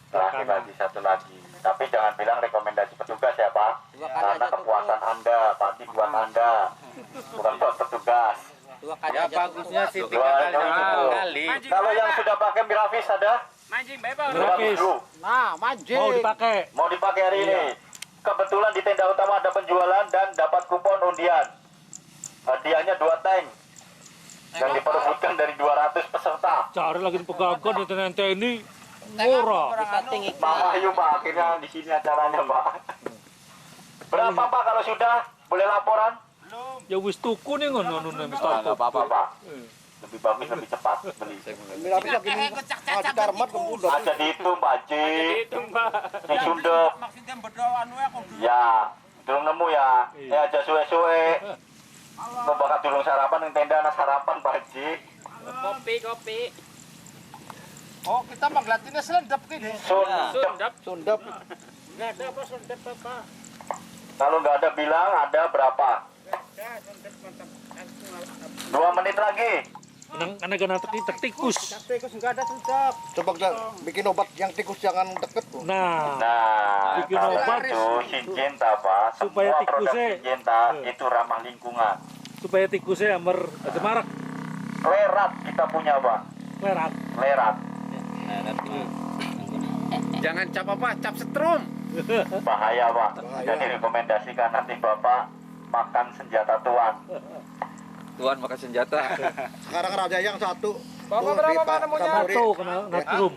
[SPEAKER 7] terakhir lagi 1 lagi. Tapi jangan bilang rekomendasi petugas ya Pak. Karena kepuasan Anda, pasti buat Anda. Bukan buat petugas.
[SPEAKER 10] 2 kali ya, bagusnya sih 3
[SPEAKER 7] kali. Kalau yang sudah pakai Mirafis ada?
[SPEAKER 2] Mancing, Bapak.
[SPEAKER 9] Mirafis.
[SPEAKER 7] Nah, mancing.
[SPEAKER 9] Mau dipakai.
[SPEAKER 7] Hari ini. Kebetulan di tenda utama ada penjualan dan dapat kupon undian. Hadiahnya 2 tank. Yang diperebutkan dari 200 peserta.
[SPEAKER 9] Cari lagi pegagan di TNT ini. Murah.
[SPEAKER 7] Mama ayo Pak, akhirnya di sini acaranya Pak. Berapa Pak kalau sudah? Boleh laporan?
[SPEAKER 9] Ya wis tuku nih ngono wis
[SPEAKER 7] Enggak apa-apa Pak. Lebih bagus lebih cepat beli. Aja dihitung Pak Haji. Yang sundep.
[SPEAKER 1] Maksudnya berdoa anu aku
[SPEAKER 7] Ya, durung nemu ya. Aja suwe-suwe. Mau bakat durung sarapan yang tenda anak sarapan Pak Haji.
[SPEAKER 9] Kopi.
[SPEAKER 1] Oh, kita mangglatinnya selendap gini.
[SPEAKER 7] Sundep.
[SPEAKER 1] Enggak ada apa selendap apa.
[SPEAKER 7] Kalau nggak ada bilang ada berapa? 2 menit lagi.
[SPEAKER 9] Karena tikus.
[SPEAKER 1] Tikus enggak ada selendap.
[SPEAKER 10] Coba kita bikin obat yang tikus jangan deket.
[SPEAKER 9] Nah, bikin
[SPEAKER 7] kalau
[SPEAKER 9] obat
[SPEAKER 7] itu Syngenta Pak.
[SPEAKER 9] supaya
[SPEAKER 7] Semua produk
[SPEAKER 9] tikusnya
[SPEAKER 7] Syngenta itu ramah lingkungan.
[SPEAKER 9] supaya tikusnya ada marak.
[SPEAKER 7] Lerat kita punya Pak. Lerat.
[SPEAKER 1] Jangan cap apa? Cap setrum.
[SPEAKER 7] Bahaya Pak. Jadi rekomendasikan nanti Bapak makan senjata tuan.
[SPEAKER 11] Tuan makan senjata.
[SPEAKER 10] Sekarang Raja yang satu.
[SPEAKER 1] Bapak berapa Pak namanya?
[SPEAKER 9] Satu kena natrum.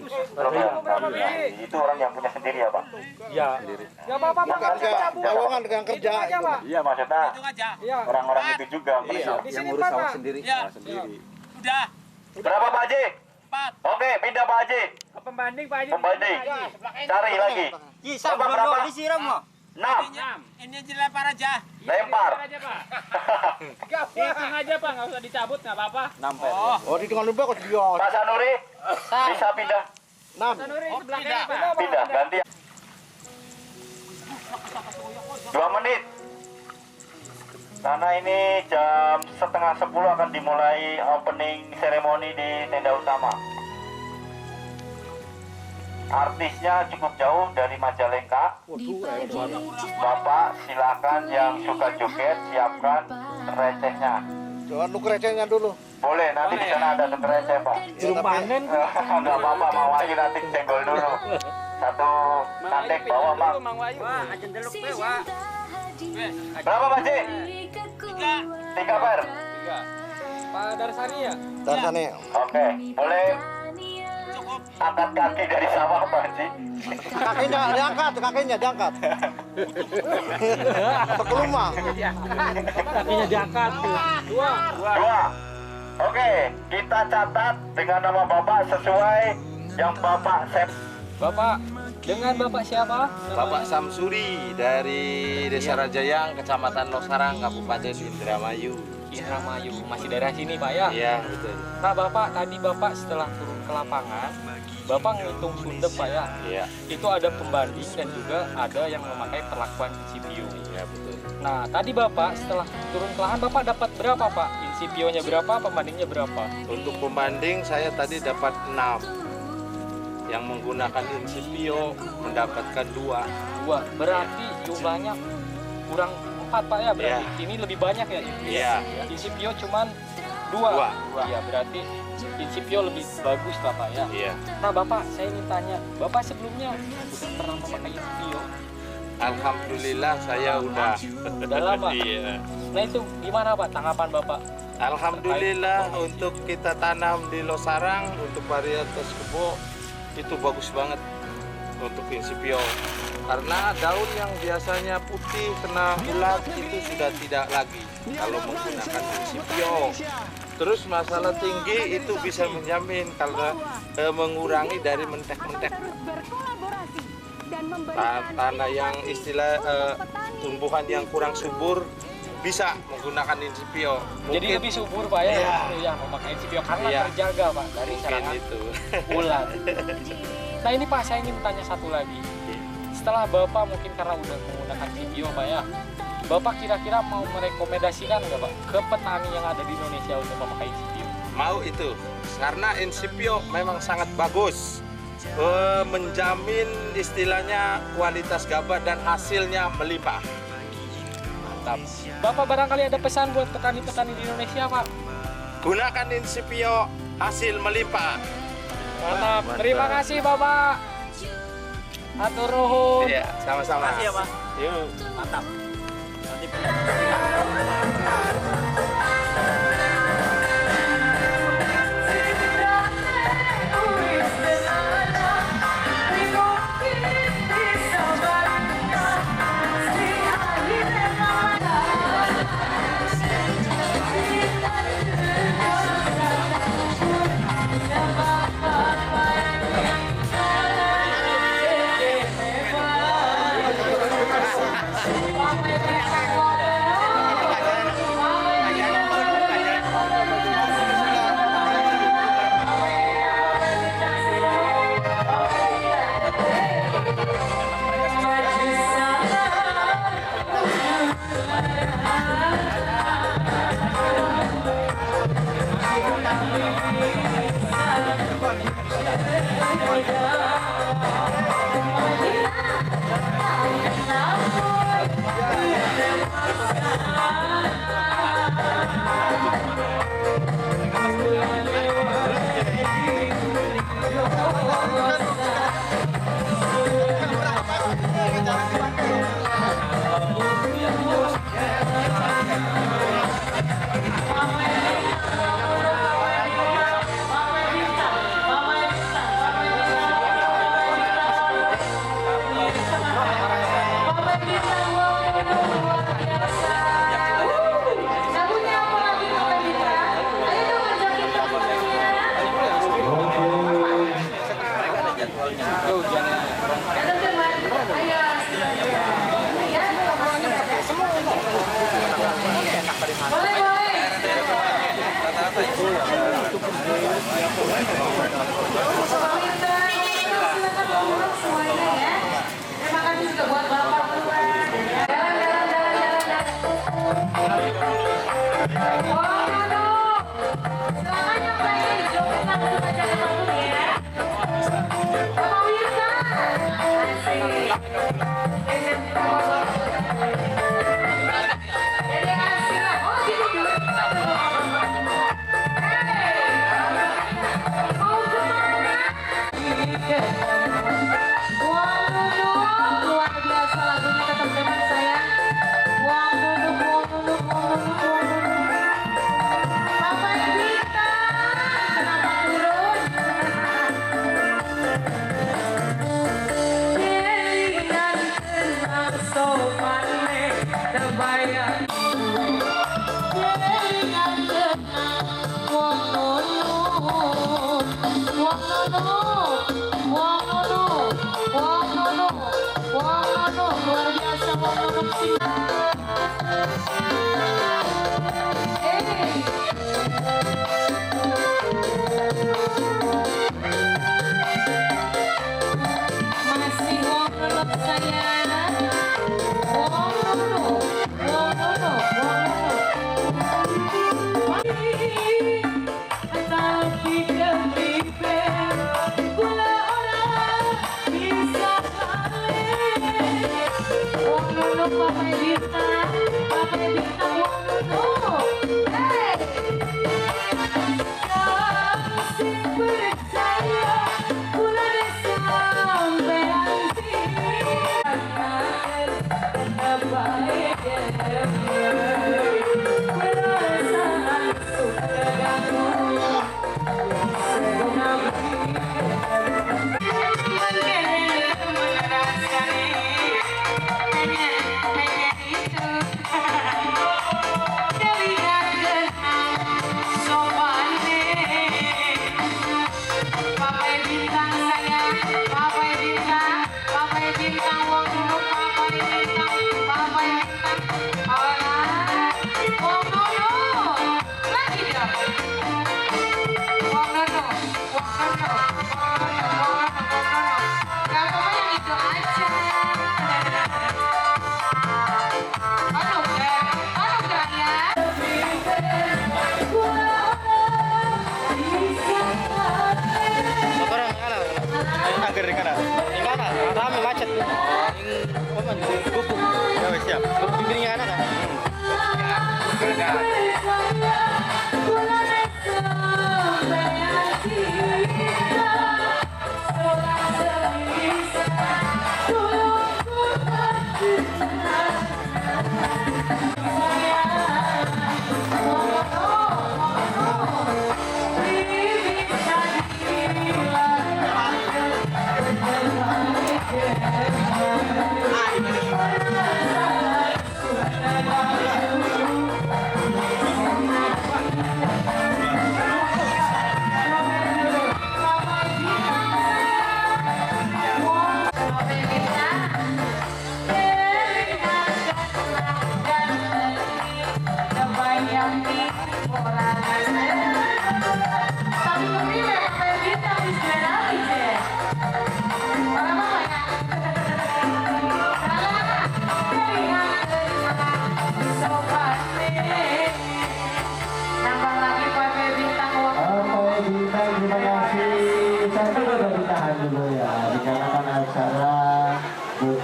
[SPEAKER 7] Itu orang yang punya sendiri ya Pak?
[SPEAKER 9] Ya.
[SPEAKER 1] Ya Bapak makan
[SPEAKER 10] Lowongan dengan kerja.
[SPEAKER 7] Iya maksudnya orang-orang itu juga.
[SPEAKER 11] Yang ngurus sawah sendiri.
[SPEAKER 1] Udah.
[SPEAKER 7] Berapa Pak Haji?
[SPEAKER 1] 4.
[SPEAKER 7] Oke, pindah Pak Haji.
[SPEAKER 1] Pembanding Pak Haji.
[SPEAKER 7] Pembanding. Cari lagi. Bapak berapa?
[SPEAKER 1] Disiram kok.
[SPEAKER 7] 6.
[SPEAKER 1] Ini dilempar aja.
[SPEAKER 7] Lempar.
[SPEAKER 1] Hitung aja Pak, nggak usah dicabut nggak apa-apa.
[SPEAKER 10] Oh, di tengah lubang kok dia.
[SPEAKER 7] Pak Sanuri bisa pindah.
[SPEAKER 10] 6.
[SPEAKER 1] Sanuri sebelah kiri Pak.
[SPEAKER 7] Pindah, ganti. 2 menit. Karena ini jam 9:30 akan dimulai opening seremoni di tenda utama. Artisnya cukup jauh dari Majalengka. Bapak silakan yang suka joget siapkan recehnya.
[SPEAKER 10] Jangan lu recehnya dulu.
[SPEAKER 7] Boleh, nanti di sana ada tukar receh Pak.
[SPEAKER 9] Panen.
[SPEAKER 7] Enggak apa-apa, mau aja nanti senggol dulu. Satu kandek bawa Pak.
[SPEAKER 1] Wah, aja deluk pe, Wak.
[SPEAKER 7] Berapa Pak Ji? 3 per.
[SPEAKER 1] Pak Darsani ya?
[SPEAKER 10] Darsani.
[SPEAKER 7] Oke, boleh angkat kaki dari sawah Pak Haji.
[SPEAKER 10] Kakinya diangkat. Terkelumah.
[SPEAKER 9] Kakinya diangkat tuh.
[SPEAKER 7] 2. Oke, kita catat dengan nama Bapak sesuai yang Bapak set.
[SPEAKER 1] Bapak, dengan Bapak siapa?
[SPEAKER 11] Bapak Samsuri dari Desa Rajayang, Kecamatan Losarang, Kabupaten Indramayu.
[SPEAKER 1] Indramayu, masih daerah sini Pak ya?
[SPEAKER 11] Iya, betul.
[SPEAKER 1] Nah Bapak, tadi Bapak setelah turun ke lapangan, Bapak ngitung sundep Pak ya?
[SPEAKER 11] Iya.
[SPEAKER 1] Itu ada pembanding dan juga ada yang memakai perlakuan incipio.
[SPEAKER 11] Iya, betul.
[SPEAKER 1] Nah tadi Bapak setelah turun ke lahan Bapak dapat berapa Pak? Incipionya berapa, pembandingnya berapa?
[SPEAKER 11] Untuk pembanding saya tadi dapat 6. Yang menggunakan incipio mendapatkan 2.
[SPEAKER 1] Berarti jumlahnya kurang 4 Pak ya? Berarti ini lebih banyak ya?
[SPEAKER 11] Iya.
[SPEAKER 1] Incipio cuman 2. Iya, berarti incipio lebih bagus lah Pak ya?
[SPEAKER 11] Iya.
[SPEAKER 1] Nah Bapak, saya ingin tanya, Bapak sebelumnya sudah pernah memakai incipio?
[SPEAKER 11] Alhamdulillah saya udah
[SPEAKER 1] lama?
[SPEAKER 11] Iya.
[SPEAKER 1] Nah itu gimana Pak tanggapan Bapak?
[SPEAKER 11] Alhamdulillah untuk kita tanam di Losarang untuk varietas kebo itu bagus banget untuk incipio. Karena daun yang biasanya putih kena ulat itu sudah tidak lagi kalau menggunakan incipio. Terus masalah tinggi itu bisa menjamin karena mengurangi dari mentek-mentek tanah yang istilah tumbuhan yang kurang subur bisa menggunakan incipio.
[SPEAKER 1] Jadi lebih subur Pak ya, yang memakai incipio karena terjaga Pak dari serangan
[SPEAKER 11] itu
[SPEAKER 1] ulat. Nah ini Pak, saya ingin tanya satu lagi. Setelah Bapak mungkin karena udah menggunakan incipio Pak ya, Bapak kira-kira mau merekomendasikan nggak Pak ke petani yang ada di Indonesia untuk memakai incipio?
[SPEAKER 11] Mau itu, karena incipio memang sangat bagus, menjamin istilahnya kualitas gabah dan hasilnya melimpah.
[SPEAKER 1] Mantap. Bapak barangkali ada pesan buat petani-petani di Indonesia Pak?
[SPEAKER 11] Gunakan incipio, hasil melimpah.
[SPEAKER 1] Mantap. Terima kasih Bapak. Atur nuhun.
[SPEAKER 11] Iya, sama-sama.
[SPEAKER 1] Terima kasih ya Pak.
[SPEAKER 11] Yuk.
[SPEAKER 1] Mantap.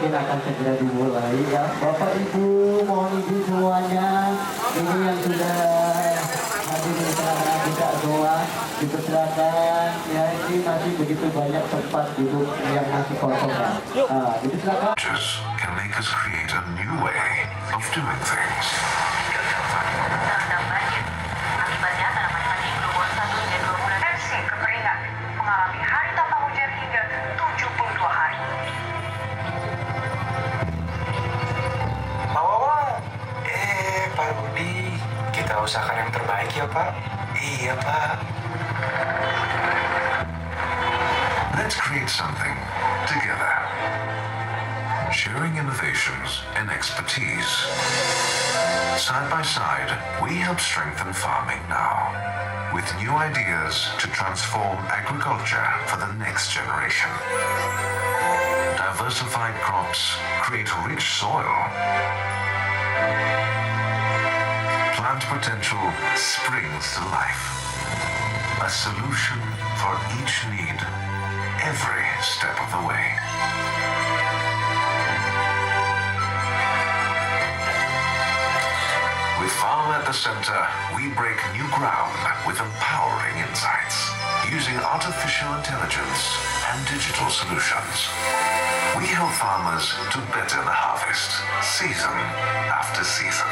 [SPEAKER 6] mungkin akan segera dimulai ya. Bapak Ibu, mohon izin semuanya, ini yang sudah hadir di tengah-tengah kita semua dipersilakan ya, ini masih begitu banyak tempat duduk yang masih kosong ya. Dipersilakan.
[SPEAKER 12] Can make us create a new way of doing things.
[SPEAKER 13] Akibatnya tanaman padi berumur 1 hingga 2 bulan MC kekeringan mengalami hari tanpa hujan hingga 72 hari.
[SPEAKER 12] Pak Wawan, Pak Rudi, kita usahakan yang terbaik ya Pak. Iya Pak. Let's create something together. Sharing innovations and expertise. Side by side, we help strengthen farming now, with new ideas to transform agriculture for the next generation. Diversified crops create rich soil. Plant potential springs to life. A solution for each need, every step of the way. With Farm at the center, we break new ground with empowering insights, using artificial intelligence and digital solutions. We help farmers to better the harvest, season after season.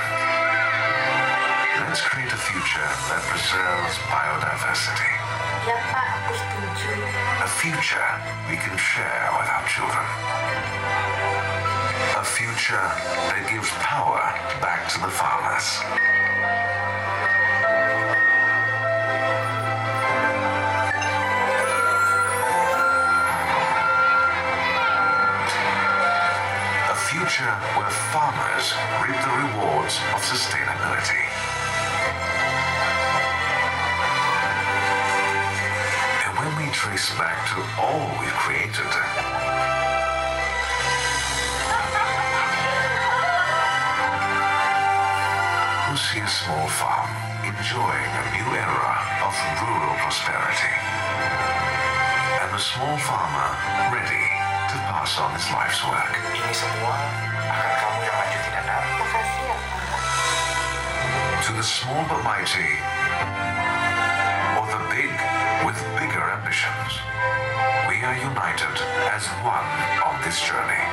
[SPEAKER 12] Let's create a future that preserves biodiversity.
[SPEAKER 13] Ya Pak, aku setuju.
[SPEAKER 12] A future we can share with our children. A future that gives power back to the farmers. A future where farmers reap the rewards of sustainability. And when we trace back to all we've created, see a small farm enjoying a new era of rural prosperity, and a small farmer ready to pass on his life's work. Ini semua akan kamu yang lanjutin, Anda.
[SPEAKER 13] Makasih ya Pak.
[SPEAKER 12] To the small but mighty, or the big with bigger ambitions, we are united as one on this journey,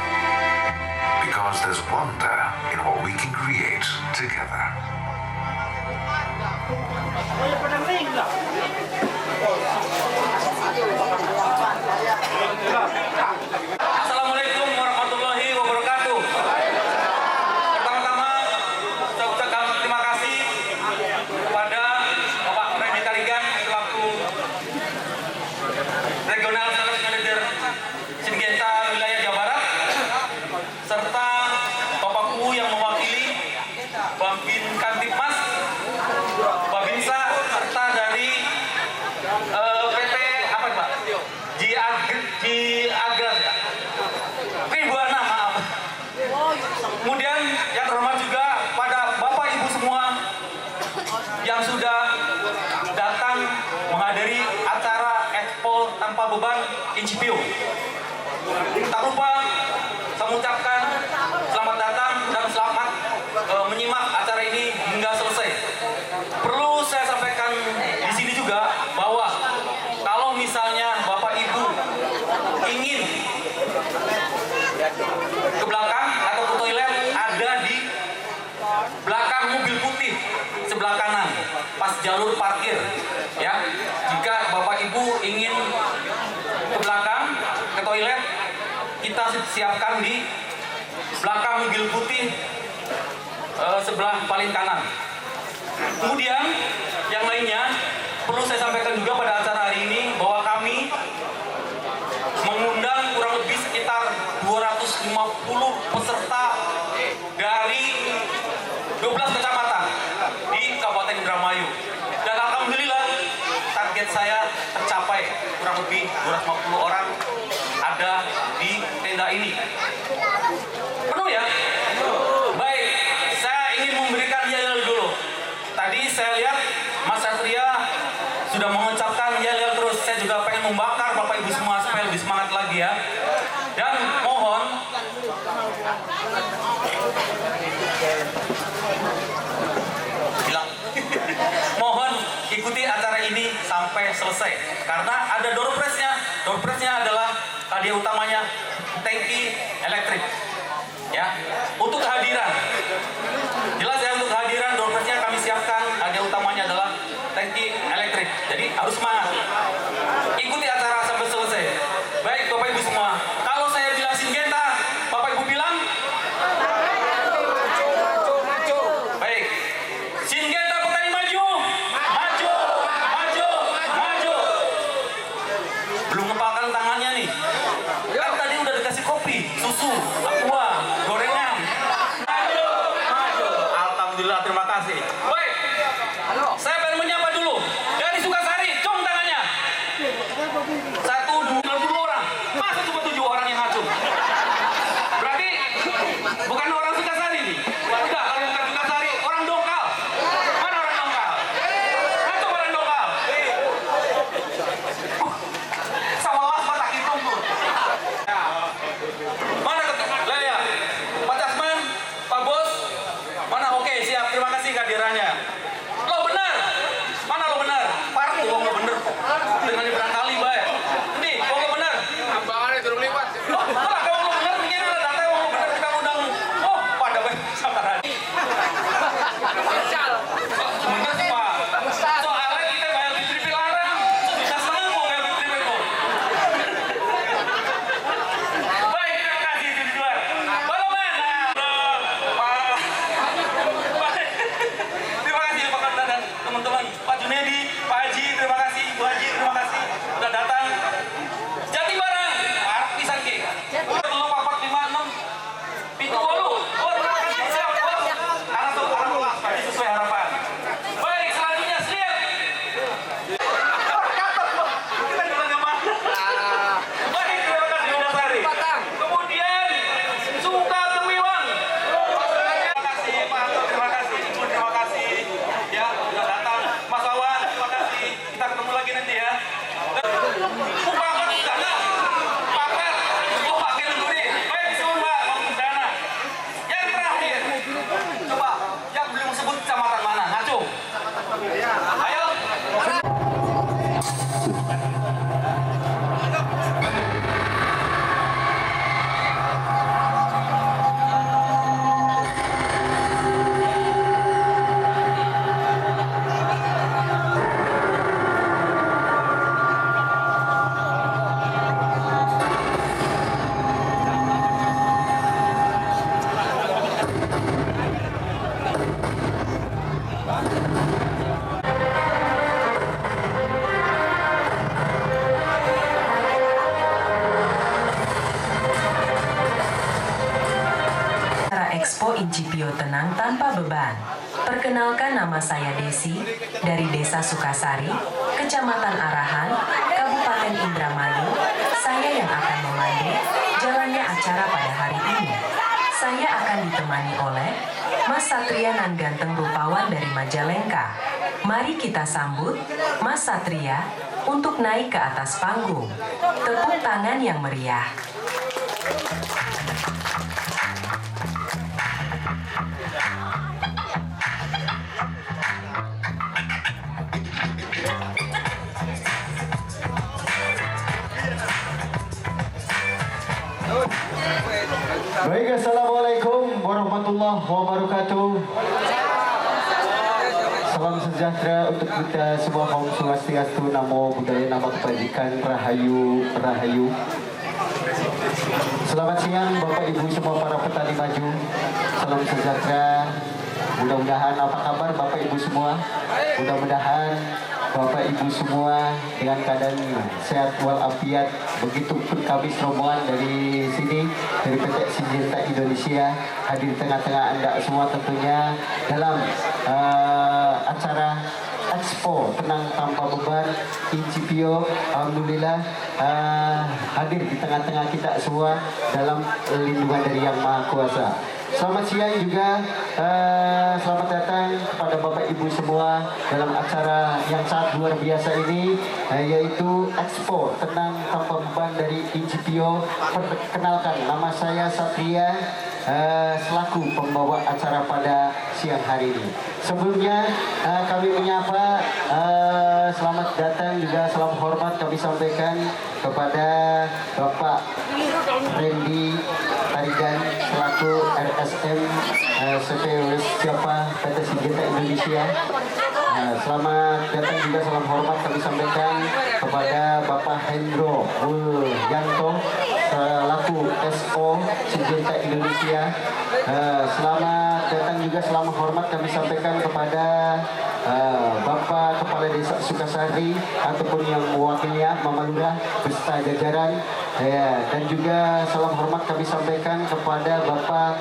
[SPEAKER 12] because there's wonder in what we can create together.
[SPEAKER 2] Assalamualaikum warahmatullahi wabarakatuh. Pertama-tama saya ucapkan terima kasih kepada Bapak Freddy Tarigan selaku Regional Sales Manager Syngenta wilayah Jawa Barat, serta Bapak U yang mewakili Bambin Kantipmas, Babinsa, serta dari PT apa Pak? Agras ya. Ribuana, maaf. Kemudian yang terhormat juga pada Bapak Ibu semua yang sudah datang menghadiri acara Expo Tanpa Beban Incipio. Tak lupa saya mengucapkan selamat datang dan selamat menyimak acara ini hingga selesai. Perlu saya sampaikan di sini juga bahwa kalau misalnya Bapak Ibu ingin ke belakang atau ke toilet, ada di belakang mobil putih sebelah kanan pas jalur parkir ya. Jika Bapak Ibu ingin ke belakang ke toilet, kita siapkan di belakang mobil putih sebelah paling kanan. Kemudian yang lainnya perlu saya sampaikan juga pada acara hari ini bahwa kami mengundang kurang lebih sekitar 250 peserta dari 12 kecamatan di Kabupaten Indramayu. Dan alhamdulillah target saya tercapai, kurang lebih 250 orang ada di tenda ini. Penuh ya? Baik, saya ingin memberikan yel dulu. Tadi saya lihat Mas Satria sudah mengucapkan yel terus. Saya juga pengen membakar Bapak Ibu semua supaya lebih semangat lagi ya. Dan mohon
[SPEAKER 14] selesai. Karena ada door press-nya. Door press-nya adalah hadiah utamanya tangki elektrik. Ya, untuk kehadiran. Jelas ya, untuk kehadiran door press-nya kami siapkan, hadiah utamanya adalah tangki elektrik. Jadi harus semangat. Ikuti acara sampai selesai. Baik Bapak Ibu semua. Kalau saya bilang Syngenta, Bapak Ibu bilang baik. Syngenta Petani maju. Maju. Maju. Maju. Belum ngepalkan tangannya nih. Kan tadi udah dikasih kopi, susu, aqua, gorengan. Maju. Maju. Alhamdulillah, terima kasih. Baik. Saya pengen menyapa dulu. Dari Sukasari, cung tangannya. 1, 2, 20 orang. Masa cuma 7 orang yang ngacung? Berarti bukan orang Sukasari nih. Udah, kalau bukan Sukasari, orang Dongkal. Mana orang Dongkal? Ngacung orang Dongkal. Sama las Batak hitung tuh. Mana lah ya? Pak Jasman, Pak Bos. Mana? Oke, siap. Terima kasih kehadirannya. Lo benar. Mana lo benar? Parah tuh, lo bener. Dengan berangkali baik. Nih, lo benar. Tambangannya turun lipat. Oh, kalau lo benar, mungkin udah datang lo benar kita undang. Oh, pada baik sabar hati. Bener sih Pak. Soalnya kita bayar BTP larang. Bisa senang kok bayar BTP kok. Baik, terima kasih di luar. Baloman. Terima kasih Pak Kanda dan teman-teman. Pak Junedi, Pak Haji, terima kasih. Bu Haji, terima kasih sudah datang. Jati barang, parah pisan ki. Dulu 4, 5, 6, pintu 8. Oh, terima kasih. Siap, bos. Arah tuh orang kelas, tadi sesuai harapan. Baik, selanjutnya siap. Kita juga nggak mana. Baik, terima kasih Bunda Sari. Kemudian Sukadewiwang. Terima kasih Pak Anto, terima kasih Ibu, terima kasih. Ya, sudah datang. Mas Wawan, terima kasih. Kita ketemu lagi nanti ya. Upakan dana. Paket. Oh, paket dulu nih. Baik, disuruh Mbak, mau dana. Yang terakhir. Coba, yang belum sebut kecamatan mana? Ngacung. Ayo.
[SPEAKER 15] Acara Expo Incipio Tenang Tanpa Beban. Perkenalkan, nama saya Desi dari Desa Sukasari, Kecamatan Arahan, Kabupaten Indramayu. Saya yang akan memandu jalannya acara pada hari ini. Saya akan ditemani oleh Mas Satria nan ganteng rupawan dari Majalengka. Mari kita sambut Mas Satria untuk naik ke atas panggung. Tepuk tangan yang meriah.
[SPEAKER 3] Baik, assalamualaikum warahmatullahi wabarakatuh. Salam sejahtera untuk kita semua, Om Swastiastu, Namo Buddhaya, Nama Kebajikan, Rahayu, Rahayu. Selamat siang Bapak Ibu semua para petani maju. Salam sejahtera. Mudah-mudahan, apa kabar Bapak Ibu semua? Mudah-mudahan Bapak Ibu semua dengan keadaan sehat walafiat. Begitupun kami rombongan dari sini, dari PT Syngenta Indonesia, hadir di tengah-tengah Anda semua tentunya dalam acara Expo Tenang Tanpa Beban Incipio. Alhamdulillah hadir di tengah-tengah kita semua dalam lindungan dari Yang Maha Kuasa. Selamat siang juga, selamat datang kepada Bapak Ibu semua dalam acara yang sangat luar biasa ini, yaitu Expo Tenang Tanpa Beban dari Incipio. Perkenalkan, nama saya Satria, selaku pembawa acara pada siang hari ini. Sebelumnya kami menyapa selamat datang juga salam hormat kami sampaikan kepada Bapak Randy Tarigan selaku RSM Sekretaris Siapa PT Syngenta Indonesia. Selamat datang juga salam hormat kami sampaikan kepada Bapak Hendro Mulyanto selaku SO Syngenta Indonesia. Selamat datang juga salam hormat kami sampaikan kepada Bapak Kepala Desa Sukasari ataupun yang mewakilinya Mama Lurah beserta jajaran, dan juga salam hormat kami sampaikan kepada Bapak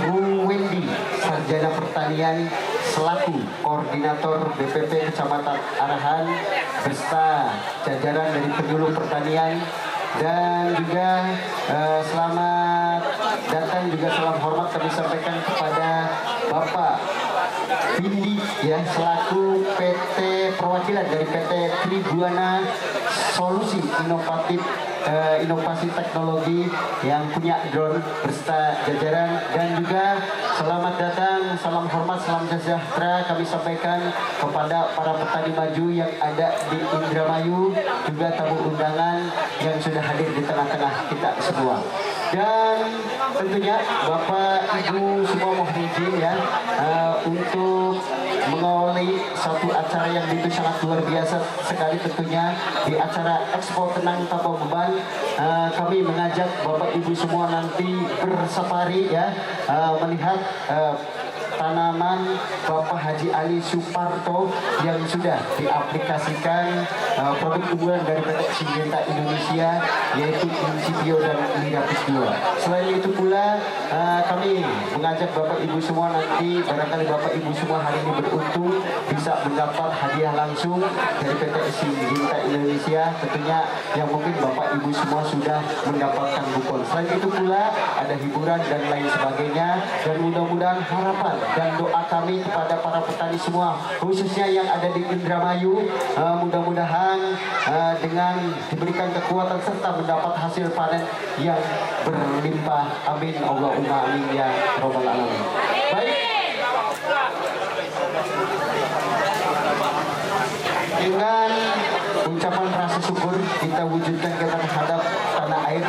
[SPEAKER 3] Bu Wendy Sarjana Pertanian selaku Koordinator BPP Kecamatan Arahan beserta jajaran dari penyuluh pertanian. Dan juga selamat datang juga salam hormat kami sampaikan kepada Bapak Bindi ya selaku PT perwakilan dari PT Triguana Solusi Inovatif Inovasi Teknologi yang punya drone beserta jajaran. Dan juga selamat datang, salam hormat, salam sejahtera kami sampaikan kepada para petani maju yang ada di Indramayu, juga tamu undangan yang sudah hadir di tengah-tengah kita semua. Dan tentunya Bapak Ibu semua mohon izin ya untuk mengawali satu acara yang begitu sangat luar biasa sekali tentunya di acara Expo Tenang Tanpa Beban. Kami mengajak Bapak Ibu semua nanti bersafari ya melihat tanaman Bapak Haji Ali Suparto yang sudah diaplikasikan produk unggulan dari PT Syngenta Indonesia yaitu Incipio dan Lidapis 2. Selain itu pula kami mengajak Bapak Ibu semua nanti barangkali Bapak Ibu semua hari ini beruntung bisa mendapat hadiah langsung dari PT Syngenta Indonesia, tentunya yang mungkin Bapak Ibu semua sudah mendapatkan kupon. Selain itu pula ada hiburan dan lain sebagainya, dan mudah-mudahan harapan dan doa kami kepada para petani semua khususnya yang ada di Indramayu, mudah-mudahan dengan diberikan kekuatan serta mendapat hasil panen yang berlimpah, amin Allahumma amin ya robbal alamin. Baik, dengan ucapan rasa syukur kita wujudkan kita terhadap tanah air.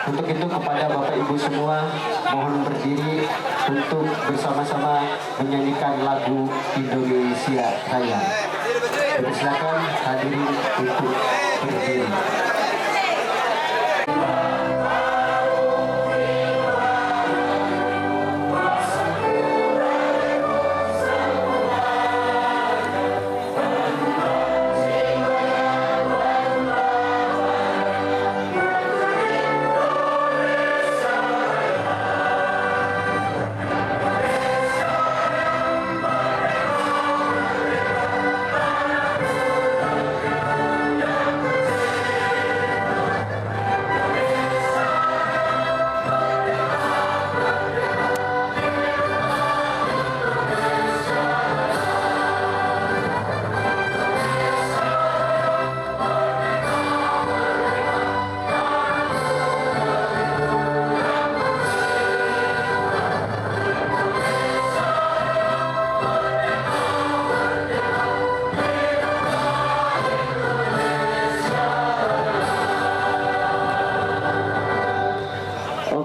[SPEAKER 3] Untuk itu kepada Bapak Ibu semua mohon berdiri untuk bersama-sama menyanyikan lagu Indonesia Raya. Silakan hadirin untuk berdiri.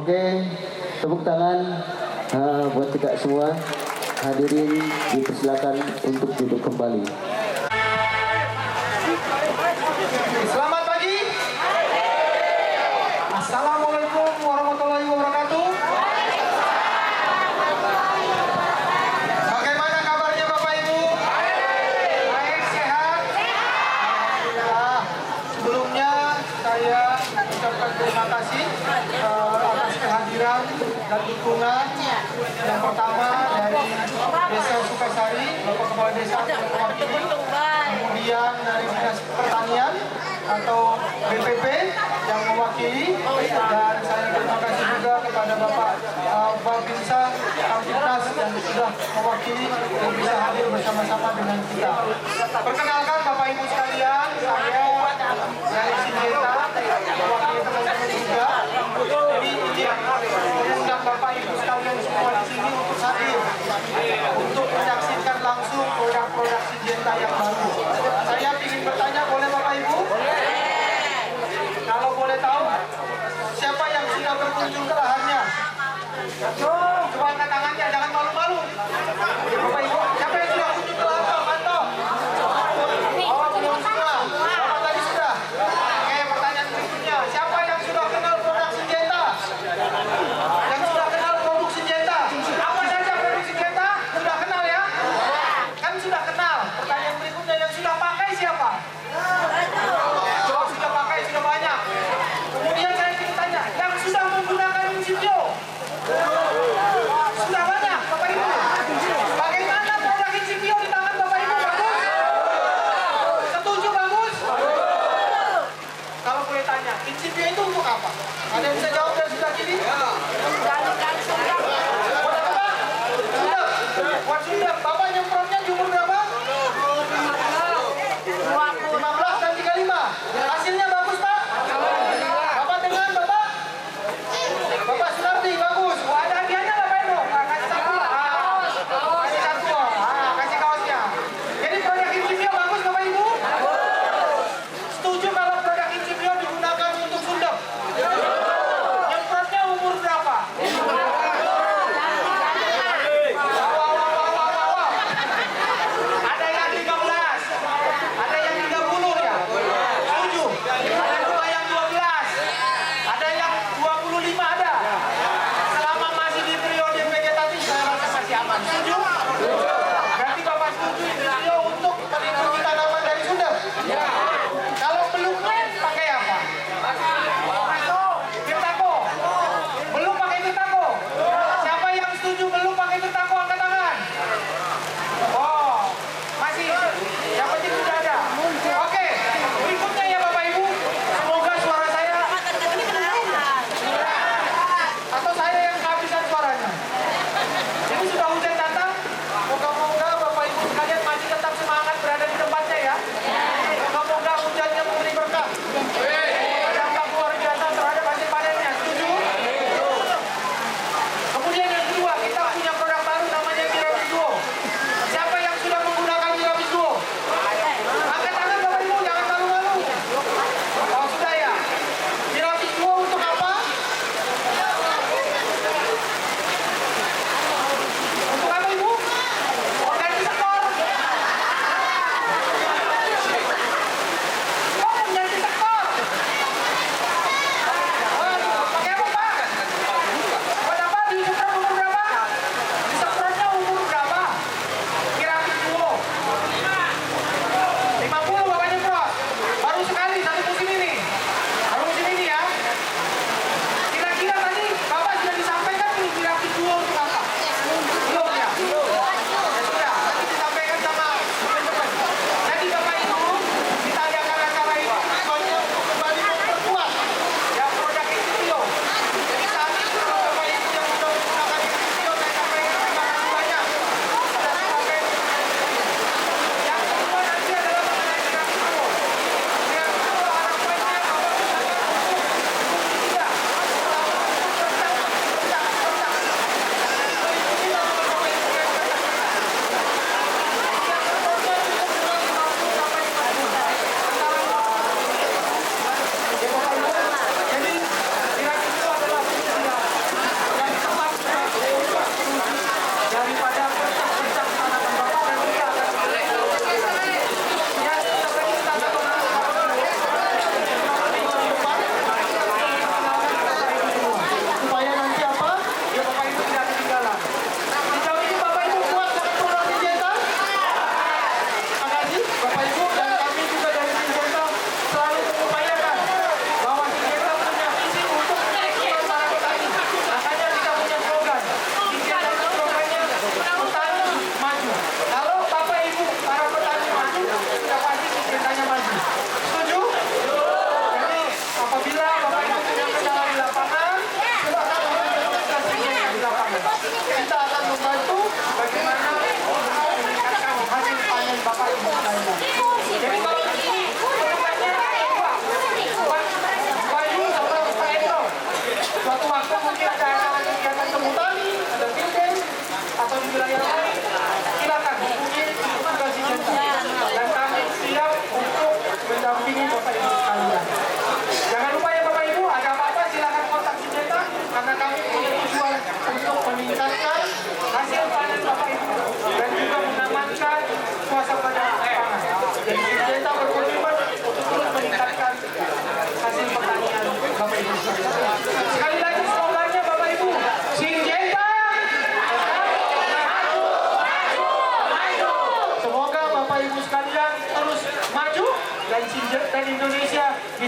[SPEAKER 3] Oke, tepuk tangan buat kita semua. Hadirin dipersilakan untuk duduk kembali.
[SPEAKER 16] Selamat pagi. Assalamualaikum warahmatullahi wabarakatuh. Bagaimana kabarnya Bapak Ibu? Baik, sehat? Alhamdulillah. Sebelumnya saya ucapkan terima kasih atas kehadiran dan dukungan yang pertama dari Desa Sukasari, Bapak Kepala Desa mewakili, kemudian dari Dinas Pertanian atau BPP yang mewakili, dan saya terima kasih juga kepada Bapak Babinsa Kamtibnas yang sudah mewakili dan bisa hadir bersama-sama dengan kita. Perkenalkan Bapak Ibu sekalian, saya dari Syngenta mewakili teman-teman juga. Jadi ini mengundang Bapak Ibu sekalian semua di sini untuk hadir untuk menyaksikan langsung produk-produk Syngenta yang baru. menuju ke lahannya. Coba angkat tangannya, jangan malu-malu. Bapak Ibu, siapa yang sudah menuju ke lahan? Mantap. Oh, belum semua. Bapak tadi sudah. Oke, pertanyaan berikutnya. Siapa yang sudah kenal produk Syngenta? Yang sudah kenal produk Syngenta? Apa saja produk Syngenta? Sudah kenal ya? Kan sudah kenal. Pertanyaan berikutnya, yang sudah pakai siapa? Coba sudah pakai, sudah banyak. Kemudian saya ingin tanya, yang sudah menggunakan Incipio? Sudah banyak, Bapak Ibu. Bagaimana produk Incipio di tangan Bapak Ibu? Bagus? Setuju bagus? Kalau boleh tanya, Incipio itu untuk apa? Ada yang bisa jawab dari sudah gini? Buat sundep. Bapak nyemprotnya di umur berapa? 15 dan 35. Hasilnya bagus, Pak? Bapak dengan Bapak? Bapak Sunardi, bagus. Wah, ada hadiahnya Bapak Ibu. Kasih satu. Kasih satu. Kasih kaosnya. Jadi produk Incipio bagus Bapak Ibu? Setuju kalau produk Incipio digunakan untuk sundep?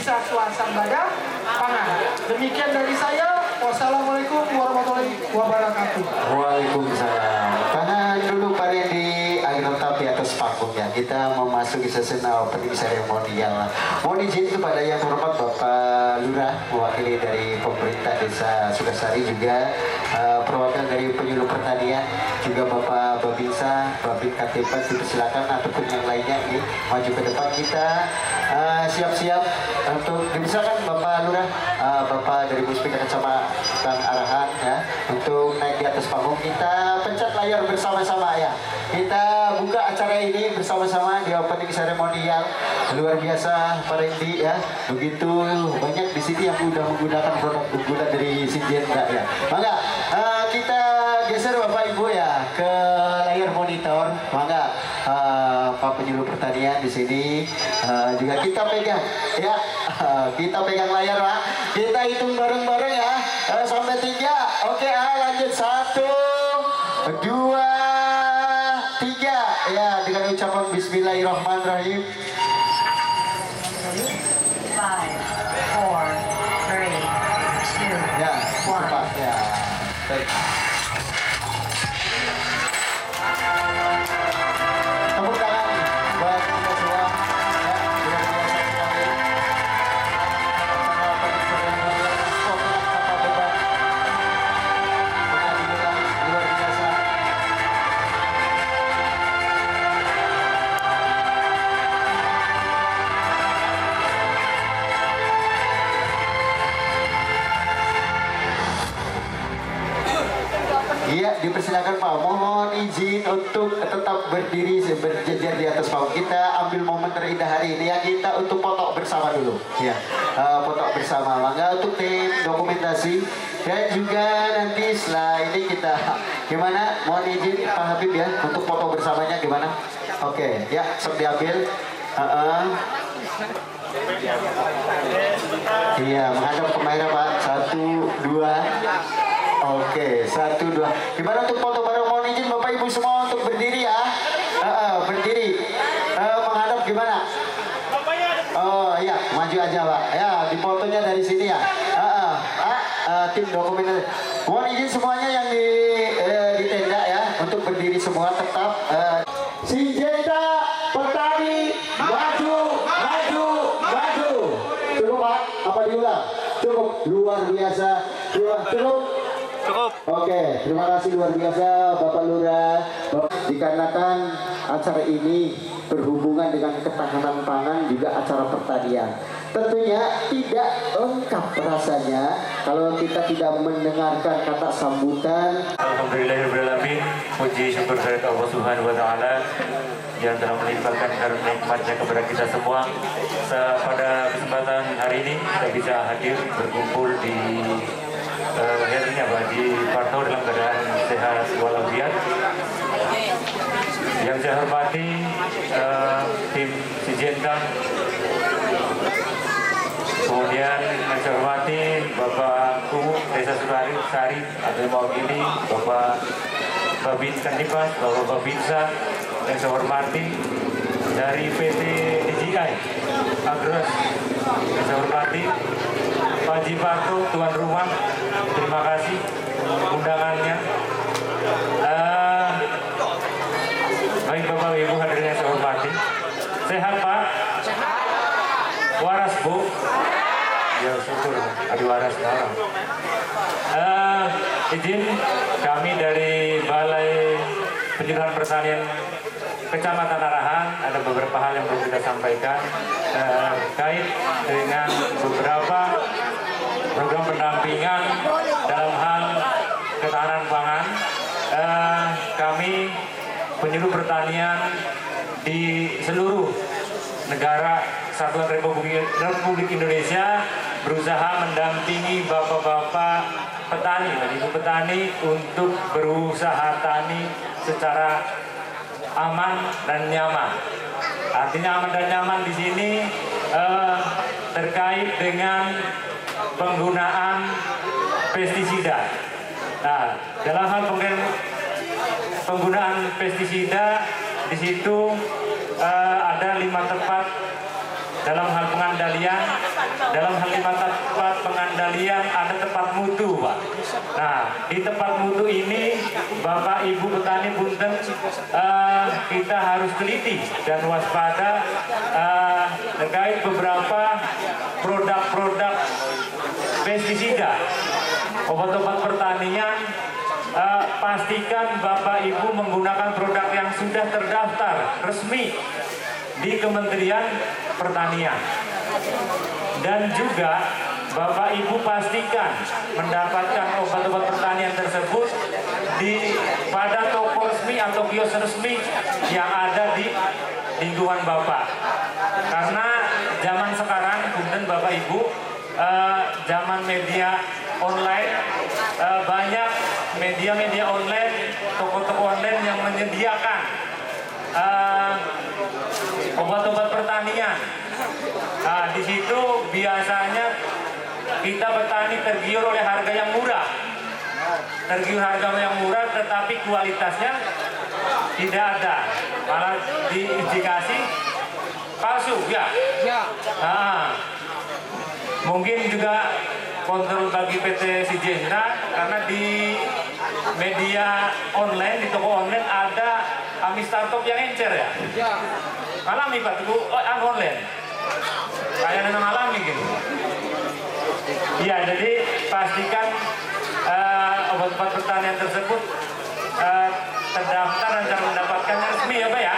[SPEAKER 16] bisa swasembada pangan. Demikian dari saya. Wassalamualaikum warahmatullahi wabarakatuh.
[SPEAKER 3] Waalaikumsalam. Tahan dulu Pak Randy, agar tetap di atas panggung ya. Kita memasuki sesi opening seremonial. Mohon izin kepada yang hormat Bapak Lurah, mewakili dari pemerintah Desa Sukasari, juga perwakilan dari penyuluh pertanian, juga Bapak Babinsa, Babin Katipan, dipersilakan ataupun yang lainnya ini maju ke depan. Kita siap-siap untuk dipersilakan Bapak Lurah, Bapak dari Puspika Kecamatan Arahan ya, untuk naik di atas panggung. Kita pencet layar bersama-sama ya. Kita buka acara ini bersama-sama di opening seremonial. Luar biasa Pak Randy ya. Begitu banyak di sini yang sudah menggunakan produk unggulan dari Syngenta ya. Maka kita geser Bapak Ibu ya ke layar monitor. Maka Pak penyuluh pertanian di sini juga kita pegang ya. Kita pegang layar Pak. Kita hitung bareng-bareng ya. Sampai 3. Oke, lanjut 1, 2, 3 ya, dengan ucapan Bismillahirrahmanirrahim.
[SPEAKER 15] 5, 4, 3, 2,
[SPEAKER 3] Ya, cepat ya. Baik. Tepuk tangan buat kita semua ya. Luar biasa sekali. Bersama Pak Seremonial Program Tanpa Beban. Alhamdulillah, luar biasa. Iya, dipersilakan Pak. Mohon izin untuk tetap berdiri berjejer di atas panggung. Kita ambil momen terindah hari ini ya, kita untuk foto bersama dulu. Ya, foto bersama. Mangga untuk tim dokumentasi dan juga nanti setelah ini kita gimana? Mohon izin Pak Habib ya untuk foto bersamanya gimana? Oke, ya, sok diambil. Iya, menghadap ke kamera Pak. 1, 2. Oke, 1, 2. Gimana untuk foto bareng? Mohon izin Bapak Ibu semua untuk berdiri ya. Berdiri. Menghadap gimana? Oh iya, maju aja Pak. Ya, di fotonya dari sini ya. Tim dokumentasi. Mohon izin semuanya yang di tenda ya untuk berdiri semua tetap. Syngenta petani maju, maju, maju. Cukup Pak? Apa diulang? Cukup. Luar biasa. Cukup. Oke, terima kasih luar biasa Bapak Lurah. Dikarenakan acara ini berhubungan dengan ketahanan pangan juga acara pertanian. Tentunya tidak lengkap rasanya kalau kita tidak mendengarkan kata sambutan.
[SPEAKER 17] Alhamdulillahirrahmanirrahim. Puji syukur kepada Allah Subhanahu wa Ta'ala yang telah melimpahkan karunia nikmatnya kepada kita semua. Pada kesempatan hari ini kita bisa hadir berkumpul di di Parto dalam keadaan sehat walafiat. Yang saya hormati tim Syngenta, kemudian yang saya hormati Bapak Kumu Desa Sukasari atau mewakili Bapak Babin Katipan, Bapak Babinsa. Yang saya hormati dari PT DJI Agros, yang saya hormati Pak Jiparto, tuan rumah, terima kasih undangannya. Baik Bapak Ibu hadirin yang saya hormati, sehat Pak? Waras Bu? Ya syukur, ada waras sekarang. Izin kami dari Balai Penjualan Pertanian Kecamatan Arahan ada beberapa hal yang perlu kita sampaikan terkait dengan beberapa program pendampingan dalam hal ketahanan pangan. Kami penyuluh pertanian di seluruh negara Kesatuan Republik Indonesia berusaha mendampingi bapak-bapak petani dan ibu petani untuk berusaha tani secara aman dan nyaman. Artinya aman dan nyaman di sini terkait dengan penggunaan pestisida. Nah, dalam hal penggunaan pestisida di situ ada 5 tempat dalam hal pengandalian dalam hal 5 tempat pengandalian ada tempat mutu, Pak. Nah, di tempat mutu ini Bapak Ibu petani punten, kita harus teliti dan waspada terkait beberapa produk-produk pestisida, obat-obat pertanian. Pastikan Bapak Ibu menggunakan produk yang sudah terdaftar resmi di Kementerian Pertanian. Dan juga Bapak Ibu pastikan mendapatkan obat-obat pertanian tersebut pada toko resmi atau kios resmi yang ada di lingkungan Bapak. Karena zaman sekarang, punten Bapak Ibu, zaman media online, banyak media-media online, toko-toko online yang menyediakan obat-obat pertanian. Nah, di situ biasanya kita petani tergiur oleh harga yang murah. Tergiur harga yang murah, tetapi kualitasnya tidak ada. Malah diindikasi palsu, ya. Nah, mungkin juga kontrol bagi PT Syngenta, karena di media online, di toko online ada Amistartop yang encer ya. Alami Pak, itu online. Kayak nenang alami gitu. Iya, jadi pastikan obat-obat pertanian tersebut terdaftar dan cara mendapatkannya resmi ya Pak ya.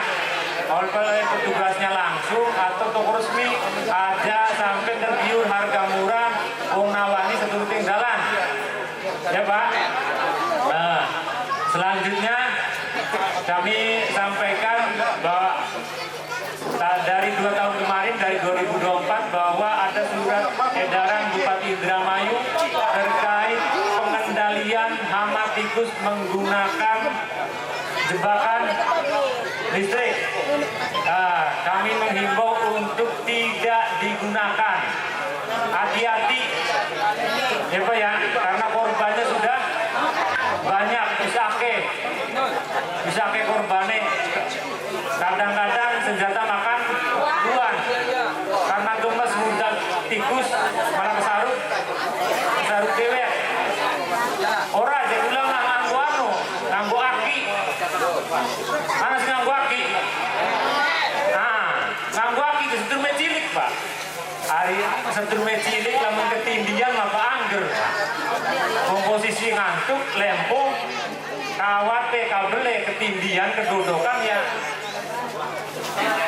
[SPEAKER 17] Oleh petugasnya langsung atau toko resmi aja sampai tergiur harga murah, wong nawani setuting dalan. Ya Pak. Nah, selanjutnya kami sampaikan bahwa dari 2 tahun kemarin, dari 2024, bahwa ada surat edaran Bupati Indramayu terkait pengendalian hama tikus menggunakan jebakan listrik. Nah, kami menghimbau untuk tidak digunakan. Hati-hati ya Pak ya, karena korbannya sudah banyak, bisa ke korbannya. Kadang-kadang senjata makan buan, karena gemes mudah tikus malah kesarut dewek. Ora jadi ulang nganggo aki. Mana sih nganggo aki? Nah, nganggo aki kesetrum cilik Pak. Hari setrum cilik lamun ketindian apa angger. Komposisi ngantuk, lempo, kawate, kabele, ketindian, kedodokan ya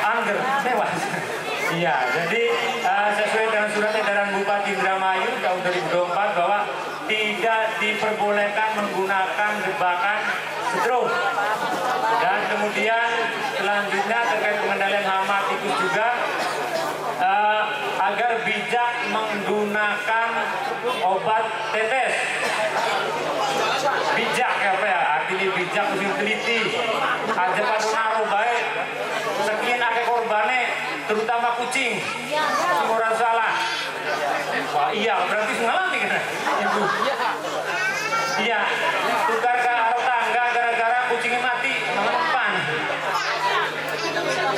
[SPEAKER 17] angger, tewas. Iya, jadi sesuai dengan surat edaran Bupati Indramayu tahun 2024 bahwa tidak diperbolehkan menggunakan jebakan setrum. Dan kemudian selanjutnya terkait pengendalian hama tikus juga, agar bijak menggunakan obat tetes. Bijak ya Pak ya, artinya bijak usil teliti. Aja pada naruh baik, sekian akeh korbane, terutama kucing. Orang salah. Wah iya, berarti ngalami kan Ibu? Iya, tukar ke arah tangga gara-gara kucingnya mati, mempan.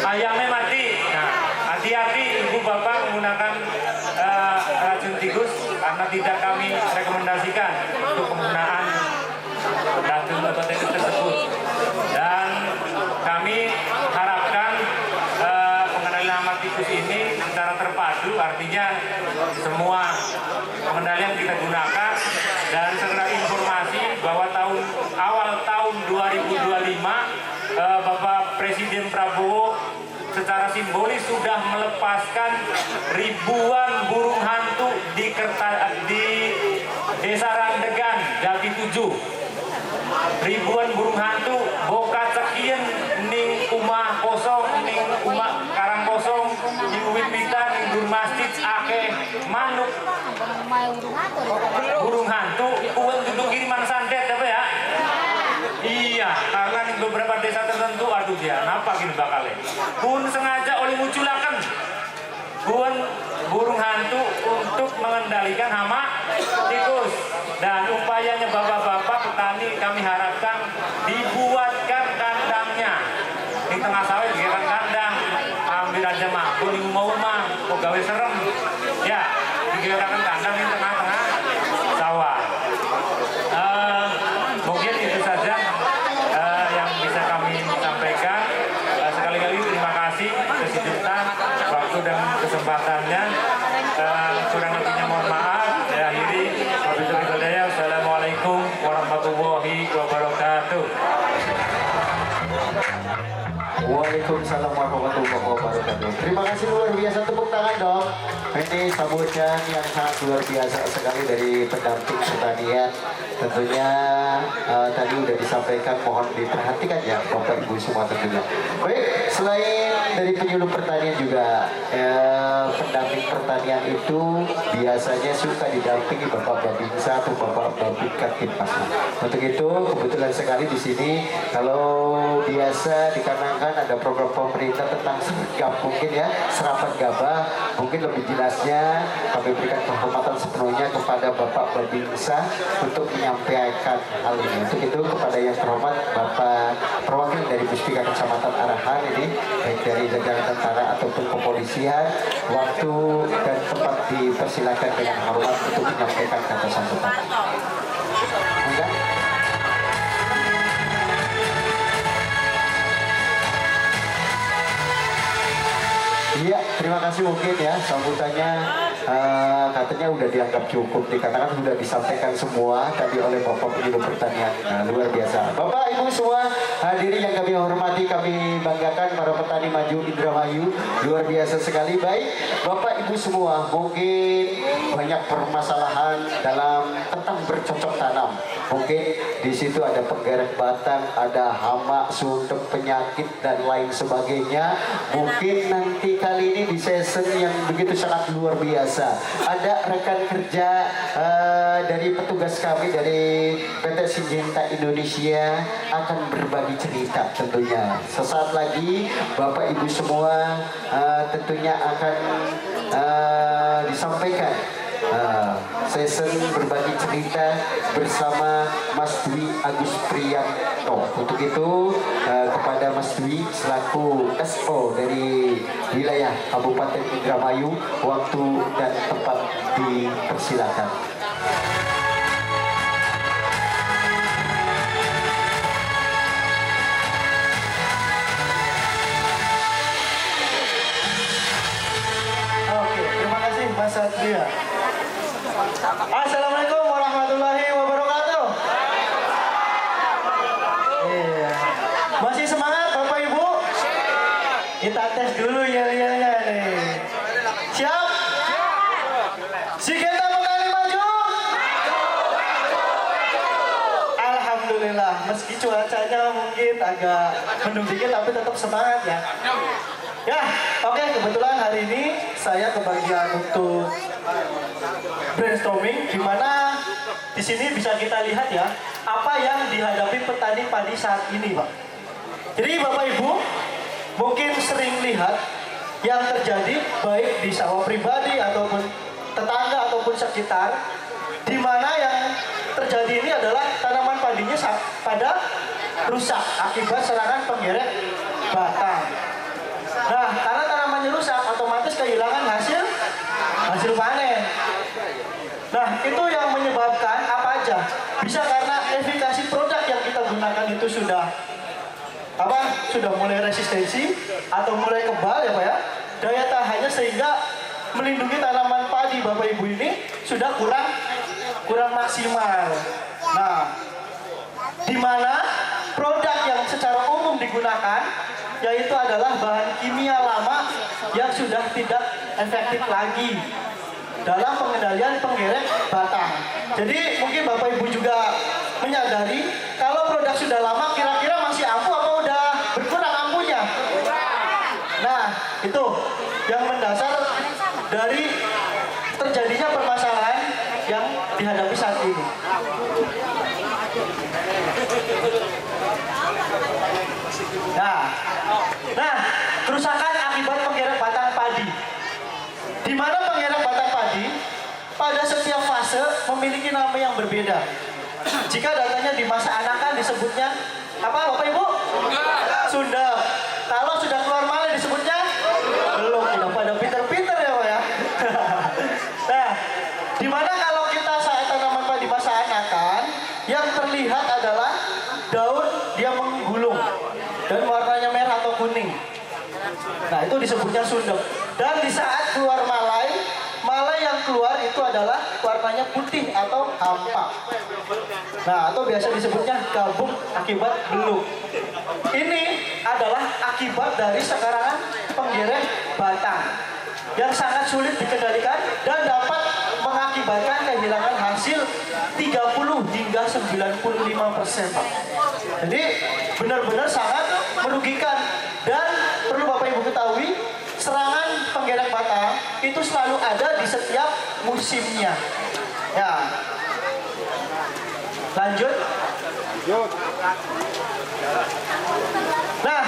[SPEAKER 17] Ayamnya mati. Nah, hati-hati Ibu Bapak menggunakan racun tikus, karena tidak kami rekomendasikan untuk penggunaan racun obat tikus tersebut. Dan kami harapkan pengendalian hama tikus ini secara terpadu, artinya semua pengendalian kita gunakan. Dan sekedar informasi bahwa awal tahun 2025 Bapak Presiden Prabowo secara simbolis sudah melepaskan ribuan burung hantu di Desa Randegan, Jati 7. Ribuan burung hantu boka cekien ning umah kosong, ning umah karang kosong, ning wit-witan, ning dur masjid akeh manuk. Burung hantu uang duduk kiriman sandet apa ya? Iya, karena di beberapa desa tertentu, aduh ya, napa gini bakalnya? Pun sengaja oleh munculakan burung hantu untuk mengendalikan hama tikus. Dan upayanya bapak-bapak petani kami harapkan dibuatkan kandangnya di tengah sawit, kandang, ambil aja mah, kuning mau mah, kok gawe serem, ya.
[SPEAKER 3] Waalaikumsalam warahmatullahi wabarakatuh. Terima kasih luar biasa, tepuk tangan dong. Ini sambutan yang sangat luar biasa sekali dari pendamping pertanian. Tentunya tadi udah disampaikan, mohon diperhatikan ya Bapak Ibu semua tentunya. Baik, selain dari penyuluh pertanian juga pendamping pertanian itu biasanya suka didampingi Bapak Babinsa atau Bapak Babinkan Tipmas. Untuk itu kebetulan sekali di sini kalau biasa dikarenakan ada program pemerintah tentang sergap mungkin ya, serapan gabah, mungkin lebih jelasnya kami berikan penghormatan sepenuhnya kepada Bapak Babinsa untuk menyampaikan hal ini. Untuk itu kepada yang terhormat Bapak perwakilan dari Puspika Kecamatan Arahan ini, baik dari jajaran tentara ataupun kepolisian, waktu dan tempat dipersilakan dengan hormat untuk menyampaikan kata sambutan. Enggak? Iya, terima kasih mungkin ya sambutannya katanya udah dianggap cukup dikatakan sudah disampaikan semua tadi oleh Bapak Penyuluh Pertanian. Luar biasa. Bapak Ibu semua hadirin yang kami hormati, kami banggakan para petani maju Indramayu, luar biasa sekali. Baik, Bapak Ibu semua, mungkin banyak permasalahan dalam tentang bercocok tanam. Mungkin di situ ada penggerek batang, ada hama, sundep, penyakit dan lain sebagainya. Mungkin nanti kali ini di season yang begitu sangat luar biasa, ada rekan kerja dari petugas kami dari PT Syngenta Indonesia akan berbagi cerita tentunya. Sesaat lagi Bapak Ibu semua tentunya akan disampaikan season berbagi cerita bersama Mas Dwi Agus Priyanto. Untuk itu kepada Mas Dwi selaku SO dari wilayah Kabupaten Indramayu, waktu dan tempat dipersilakan.
[SPEAKER 16] Oke, terima kasih Mas Satria. Assalamualaikum warahmatullahi wabarakatuh. Iya. Masih semangat Bapak Ibu? Kita tes dulu yel-yelnya nih. Siap? Syngenta Petani Maju? Alhamdulillah, meski cuacanya mungkin agak mendung dikit tapi tetap semangat ya. Ya, oke, kebetulan hari ini saya kebagian untuk brainstorming, di mana di sini bisa kita lihat ya apa yang dihadapi petani padi saat ini, Pak. Jadi Bapak Ibu mungkin sering lihat yang terjadi baik di sawah pribadi ataupun tetangga ataupun sekitar, di mana yang terjadi ini adalah tanaman padinya pada rusak akibat serangan penggerek batang. Nah, karena tanamannya rusak, otomatis kehilangan hasil panen. Nah, itu yang menyebabkan apa aja? Bisa karena efikasi produk yang kita gunakan itu sudah mulai resistensi atau mulai kebal ya Pak ya, daya tahannya, sehingga melindungi tanaman padi Bapak Ibu ini sudah kurang maksimal. Nah, di mana produk yang secara umum digunakan yaitu adalah bahan kimia lama yang sudah tidak efektif lagi dalam pengendalian penggerek batang. Jadi mungkin Bapak Ibu juga menyadari kalau produk sudah lama kira-kira masih ampuh apa udah berkurang ampuhnya. Nah, itu yang mendasar dari terjadinya permasalahan yang dihadapi saat ini. Nah, kerusakan akibat penggerek batang padi. Di mana penggerek batang padi pada setiap fase memiliki nama yang berbeda. Jika datanya di masa anakan disebutnya apa Bapak Ibu? Sundep. Kalau sudah keluar malai disebutnya belum. Tidak pada pinter-pinter ya Pak ya. Nah, di mana kalau kita saat tanaman padi masa anakan, yang terlihat adalah daun dia menggulung dan warnanya merah atau kuning. Nah, itu disebutnya sundep. Dan di saat keluar malai yang keluar itu adalah warnanya putih atau hampa. Nah, atau biasa disebutnya gabung akibat beluk. Ini adalah akibat dari sekarangan penggerek batang yang sangat sulit dikendalikan dan dapat mengakibatkan kehilangan hasil 30 hingga 95%. Jadi benar-benar sangat merugikan, dan perlu Bapak Ibu ketahui, serangan penggerek batang itu selalu ada di setiap musimnya. Ya. Lanjut. Nah,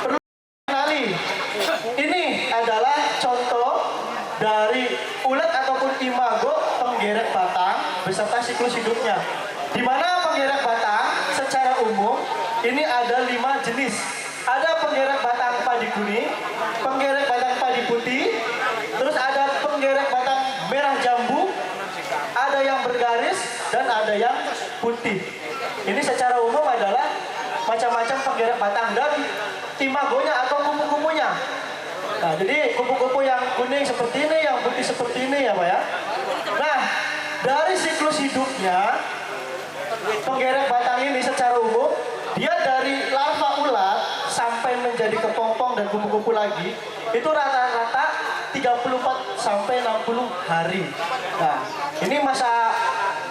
[SPEAKER 16] perlu kenali, ini adalah contoh dari ulat ataupun imago penggerek batang beserta siklus hidupnya. Di mana penggerek batang secara umum ini ada 5 jenis. Ada penggerek batang padi kuning, penggerek batang padi putih, terus ada penggerek batang merah jambu, ada yang bergaris, dan ada yang putih. Ini secara umum adalah macam-macam penggerek batang dan imagonya atau kupu-kupunya. Nah, jadi kupu-kupu yang kuning seperti ini, yang putih seperti ini ya Pak ya. Nah, dari siklus hidupnya penggerek batang ini secara umum, dia dari larva ulat sampai menjadi kepompong dan kupu-kupu lagi, itu rata-rata 34 sampai 60 hari. Nah, ini masa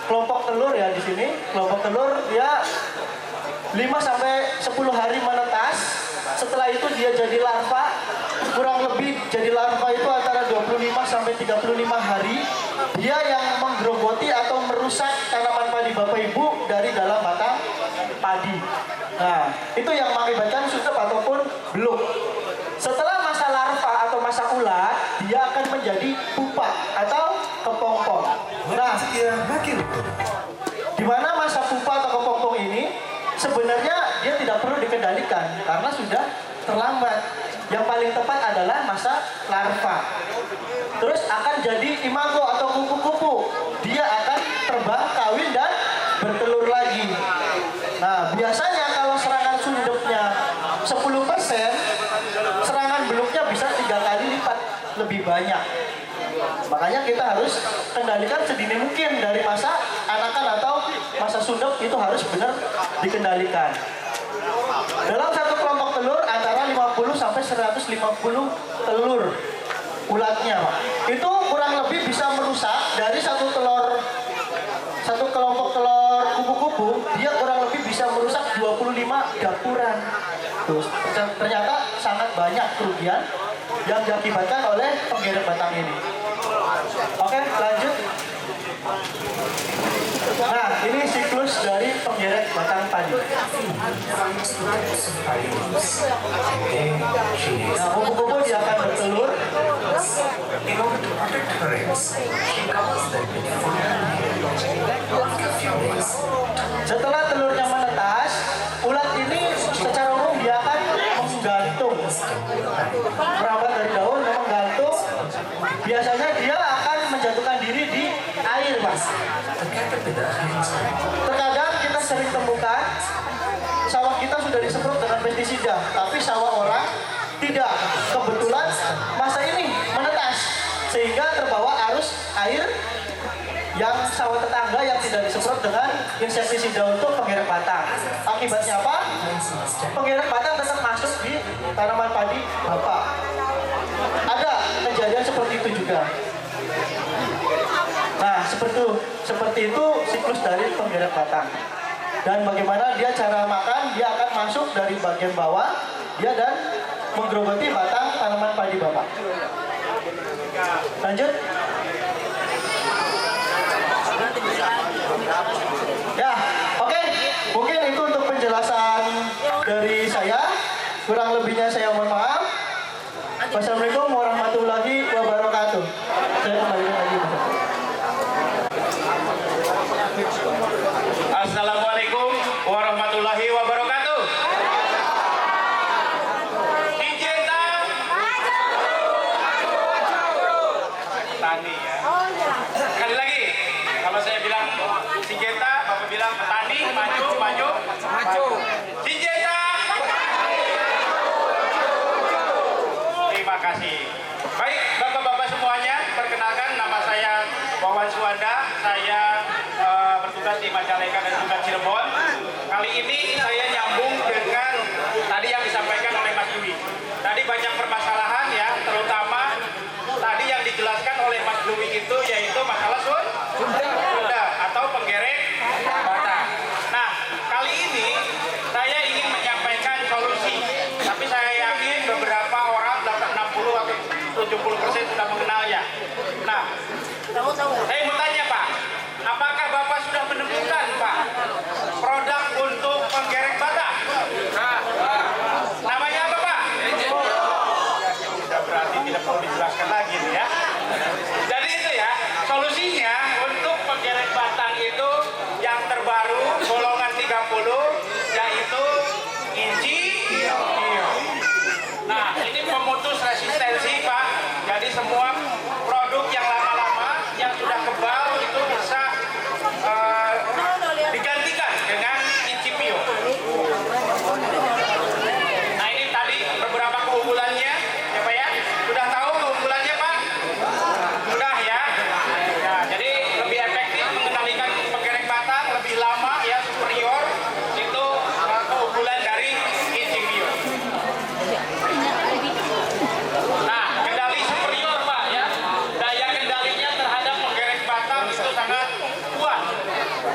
[SPEAKER 16] kelompok telur ya di sini. Kelompok telur dia 5 sampai 10 hari menetas. Setelah itu dia jadi larva. Kurang lebih jadi larva itu antara 25 sampai 35 hari. Dia yang menggerogoti atau merusak tanaman padi Bapak Ibu dari dalam batang padi. Nah, itu yang mengakibatkan susup ataupun beluk. Setelah masa larva atau masa ulat, dia akan menjadi pupa atau kepompong. Nah, di mana masa pupa atau kepompong ini sebenarnya dia tidak perlu dikendalikan karena sudah terlambat. Yang paling tepat adalah masa larva. Terus akan jadi imago atau kupu-kupu. Dia akan terbang, kawin, dan bertelur lagi. Nah, biasanya kalau serangan sundepnya 10%, serangan beluknya bisa 3 kali lipat lebih banyak. Makanya kita harus kendalikan sedini mungkin dari masa anakan atau masa sundep, itu harus benar dikendalikan. Dalam satu kelompok telur antara 50 sampai 150 telur ulatnya, Pak. Itu kurang lebih bisa merusak dari satu kelompok telur kupu-kupu, dia kurang lebih bisa merusak 25 dapuran. Tuh, ternyata sangat banyak kerugian yang diakibatkan oleh penggerek batang ini. Oke, lanjut. Nah, ini siklus dari penggerek batang padi. Nah, kupu-kupu dia akan bertelur. Setelah telurnya menetas, ulat ini secara umum dia akan menggantung, merambat dari daun, menggantung. Biasanya dia akan menjatuhkan diri di air, Mas. Terkadang kita sering temukan sawah kita sudah disemprot dengan pestisida, tapi sawah orang tidak. Kebetulan masa ini menetas sehingga terbawa arus air yang sawah tetangga yang tidak disemprot dengan insektisida untuk penggerek batang. Akibatnya apa? Penggerek batang tetap masuk di tanaman padi Bapak. Ada kejadian seperti itu juga. Nah, seperti itu siklus dari penggerek batang. Dan bagaimana dia cara makan, dia akan masuk dari bagian bawah, dia dan menggerogoti batang tanaman padi Bapak. Lanjut. Ya, oke. Mungkin itu untuk penjelasan dari saya. Kurang lebihnya saya mohon maaf. Wassalamualaikum warahmatullahi wabarakatuh. Saya kembali lagi.
[SPEAKER 14] Assalamualaikum warahmatullahi wabarakatuh. Cinta petani ya. Sekali lagi, kalau saya bilang Cinta, Bapak bilang petani, maju. Cinta. Terima kasih. Baik, Bapak-bapak semuanya, perkenalkan nama saya Wawan Suwanda. Saya bertugas di Majalengka dan juga Cirebon. Kali ini saya nyambung dengan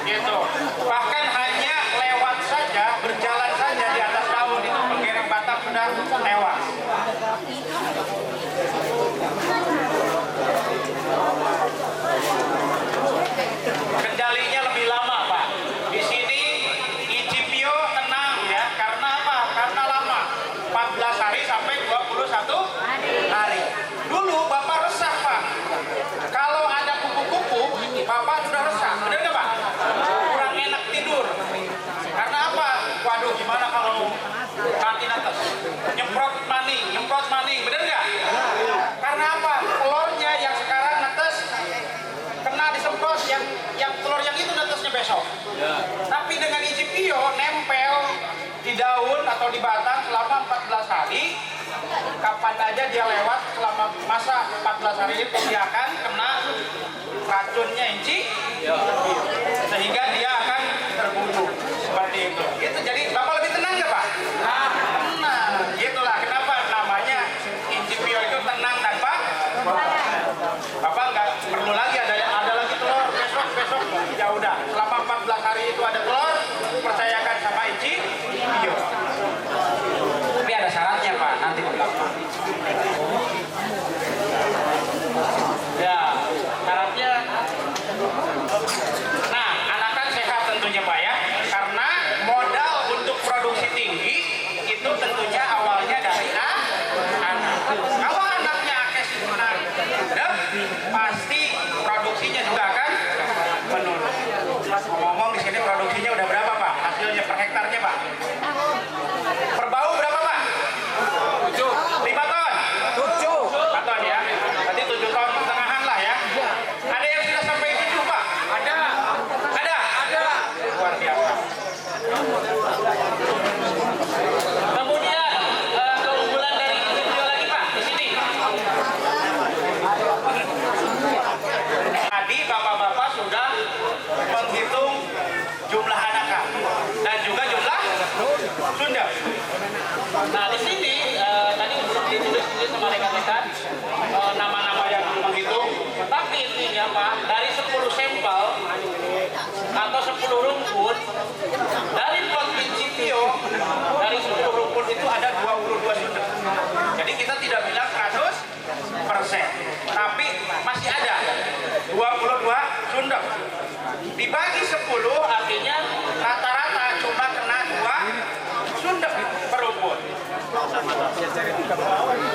[SPEAKER 14] Gitu. Bahkan hanya lewat saja, berjalan saja di atas daun itu penggiring batang sudah tewas. Kendalinya lebih lama, Pak. Di sini Incipio tenang ya, karena apa? Karena lama. 14 hari sampai 21 hari. Dulu Bapak resah, Pak. Kalau ada kupu-kupu, Bapak sudah resah. Benar nggak, Pak? Kurang enak tidur. Karena apa? Waduh, gimana kalau kantin atas? Nyemprot maning. Benar nggak? Karena apa? Telurnya yang sekarang netes kena disemprot, yang telur yang itu netesnya besok. Tapi dengan Incipio nempel di daun atau di batang selama 14 hari, kapan aja dia lewat selama masa 14 hari itu dia akan kena racunnya Incipio, sehingga dia akan terbunuh seperti itu. Itu jadi Bapak lebih tenang nggak, Pak? Nah, gitulah kenapa namanya Incipio itu tenang tanpa Bapak nggak perlu lagi ada lagi telur besok ya udah selama 14 hari itu ada telur, percayakan sama Incipio. Tapi ada syaratnya, Pak, nanti ya syaratnya. Nah, anakan sehat tentunya, Pak ya, karena modal untuk produksi tinggi itu tentunya awalnya dari anak. Kalau anaknya akes pasti produksinya juga akan menurun. Ngomong di sini produksinya udah berapa, Pak? Hasilnya per hektarnya, Pak? Per bau berapa, Pak? 5 ton. 4 ton ya. Berarti 7 ton setengahan lah ya. Ada yang sudah sampai 7, Pak? Ada. Luar biasa. Kemudian keunggulan dari Incipio lagi, Pak, di sini. Tadi bapak-bapak sudah menghitung jumlah anakan dan juga jumlah sundep. Nah, di sini tadi belum ditulis sama rekan-rekan nama-nama yang menghitung. Tapi intinya, Pak, dari 10 sampel atau 10 rumput dari plot Incipio, dari 10 rumput itu ada 22 sundep. Jadi kita tidak bilang 100%, tapi masih ada 22 sundep. Dibagi 10 artinya rata-rata cuma kena 2 sundep per rumput.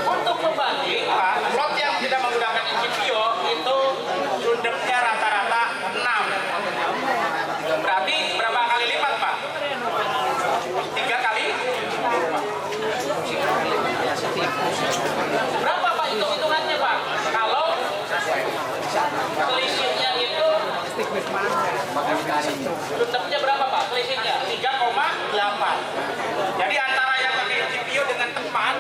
[SPEAKER 14] Untuk membanding, Pak, plot yang tidak menggunakan Incipio itu sundepnya rata-rata 6. Berarti berapa kali lipat, Pak? 3 kali? Berapa, Pak, hitung-hitungannya, Pak? Kalau selisihnya itu sundepnya berapa, Pak? Selisihnya 3,8. Jadi antara yang pakai Incipio dengan teman,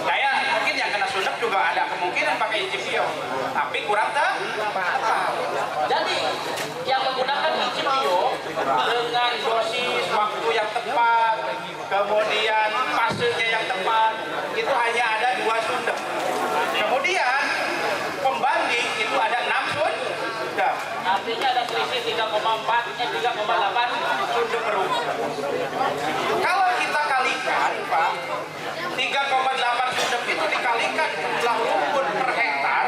[SPEAKER 14] saya mungkin yang kena sundep juga ada kemungkinan pakai Incipio, tapi kurang tepat. Jadi yang menggunakan Incipio dengan dosis waktu yang tepat, kemudian fasenya yang tepat, itu hanya ada 2 sundep. Kemudian pembanding itu ada 6 sundep. Artinya ada selisih 3,8 sundep per rumput. Kalau kita kalikan, Pak, 3,8 sundep itu dikalikan jumlah rumput per hektar,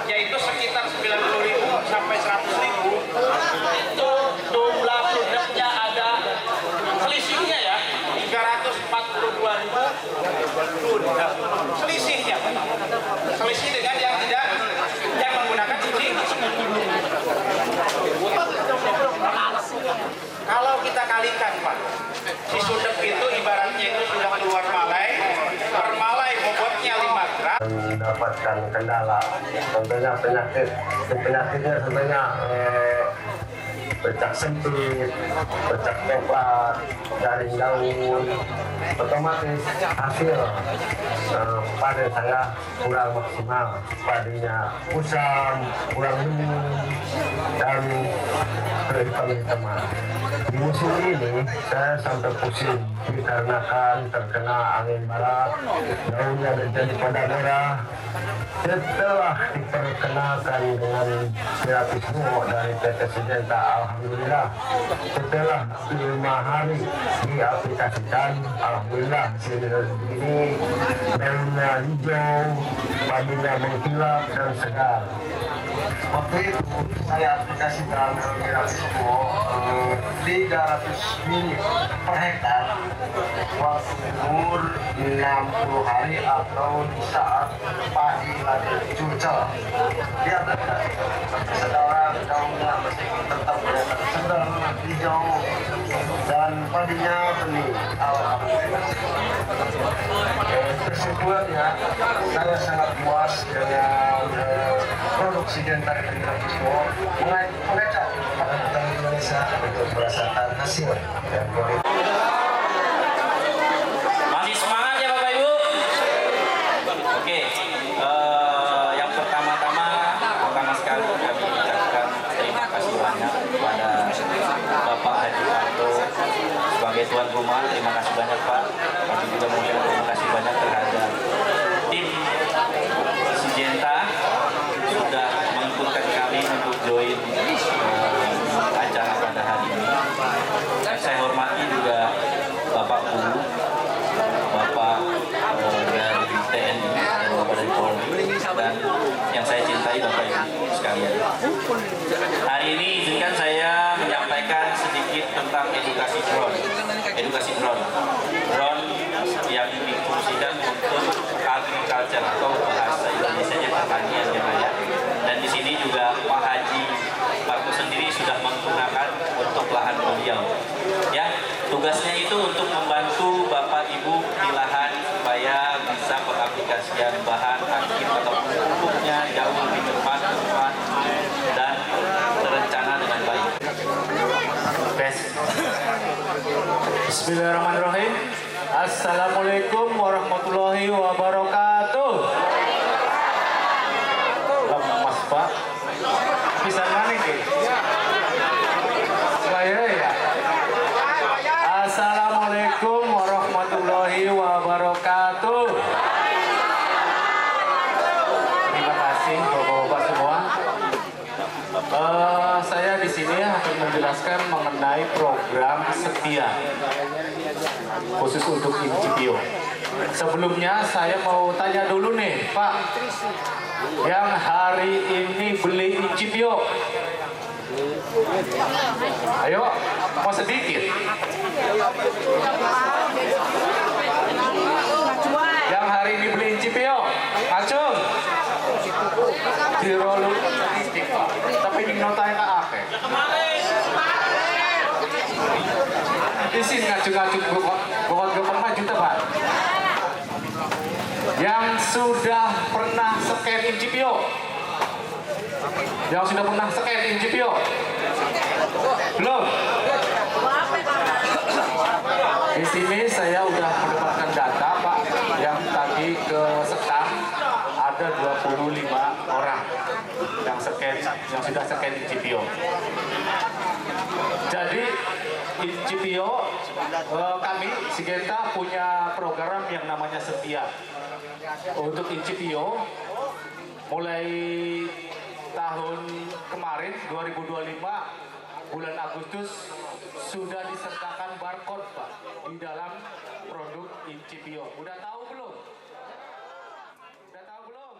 [SPEAKER 14] yaitu sekitar 90.000 sampai 100.000. Itu jumlah sundepnya ada selisihnya ya, 342.000 sundep. Selisihnya, Pak. Selisih dengan yang menggunakan Incipio. Kalau kita kalikan, Pak, si sundep itu ibaratnya itu sudah keluar malai, per malai bobotnya 5 gram.
[SPEAKER 18] Mendapatkan kendala, tentunya penyakitnya tentunya bercak sempit, bercak coklat, garing daun, otomatis hasil panen saya kurang maksimal, padinya kusam, kurang bening, dan dari teman-teman. Di musim ini saya sampai pusing dikarenakan terkena angin barat, daunnya jadi pada merah. Setelah diperkenalkan dengan gratis bunga dari PT Syngenta, alhamdulillah setelah 5 hari diaplikasikan, alhamdulillah hasilnya begini, daunnya hijau, padinya mengkilap dan segar. Waktu itu saya aplikasikan gratis bunga 300 mili per hektar waktu umur 60 hari atau di saat padi lagi curcol. Lihat sekarang daunnya tetap sedang hijau dan padinya bening. Alhamdulillah. Kesimpulannya, saya sangat puas dengan produksi Syngenta gratis bunga mengajak para petani Indonesia untuk merasakan hasil dan kualitas.
[SPEAKER 2] Masih semangat ya Bapak Ibu? Oke, yang pertama-tama sekali kami ucapkan terima kasih banyak kepada Bapak Haji Parto sebagai tuan rumah. Terima kasih banyak Pak. Kami juga mengucapkan terima kasih banyak terhadap tim Syngenta sudah mengikutkan kami untuk join acara pada hari ini. Saya hormati juga Bapak Guru, Bapak dari TNI dan Bapak dari Polri, dan yang saya cintai Bapak Ibu sekalian. Hari ini izinkan saya menyampaikan sedikit tentang edukasi drone. Drone yang difungsikan untuk agriculture atau bahasa Indonesia pertanian ya Pak ya. Dan di sini juga Pak Haji Parto sendiri sudah menggunakan untuk lahan beliau. Ya, tugasnya itu untuk membantu Bapak Ibu di lahan supaya bisa pengaplikasian bahan aktif atau pupuknya jauh lebih cepat dan terencana dengan baik.
[SPEAKER 19] Bismillahirrahmanirrahim. Assalamualaikum warahmatullahi wabarakatuh. Mas Pak, bisa mana nih? Saya ya. Assalamualaikum warahmatullahi wabarakatuh. Terima kasih Bapak-bapak semua. Saya di sini akan menjelaskan mengenai program setia khusus untuk Incipio. Sebelumnya saya mau tanya dulu nih Pak, yang hari ini beli Incipio, ayo mau sedikit. Yang hari ini beli Incipio, acung dirolu statistik Pak, tapi di notanya ke apa? Di sini ngacung-ngacung bokot maju Pak. Yang sudah pernah scan Incipio, belum? Di sini saya udah mendapatkan data Pak, yang tadi ke sekam ada 25 orang yang sudah scan Incipio. Jadi Incipio, kami Syngenta punya program yang namanya setia. Untuk Incipio, mulai tahun kemarin 2025 bulan Agustus sudah disertakan barcode Pak di dalam produk Incipio. Udah tahu belum? Ada barcode-nya?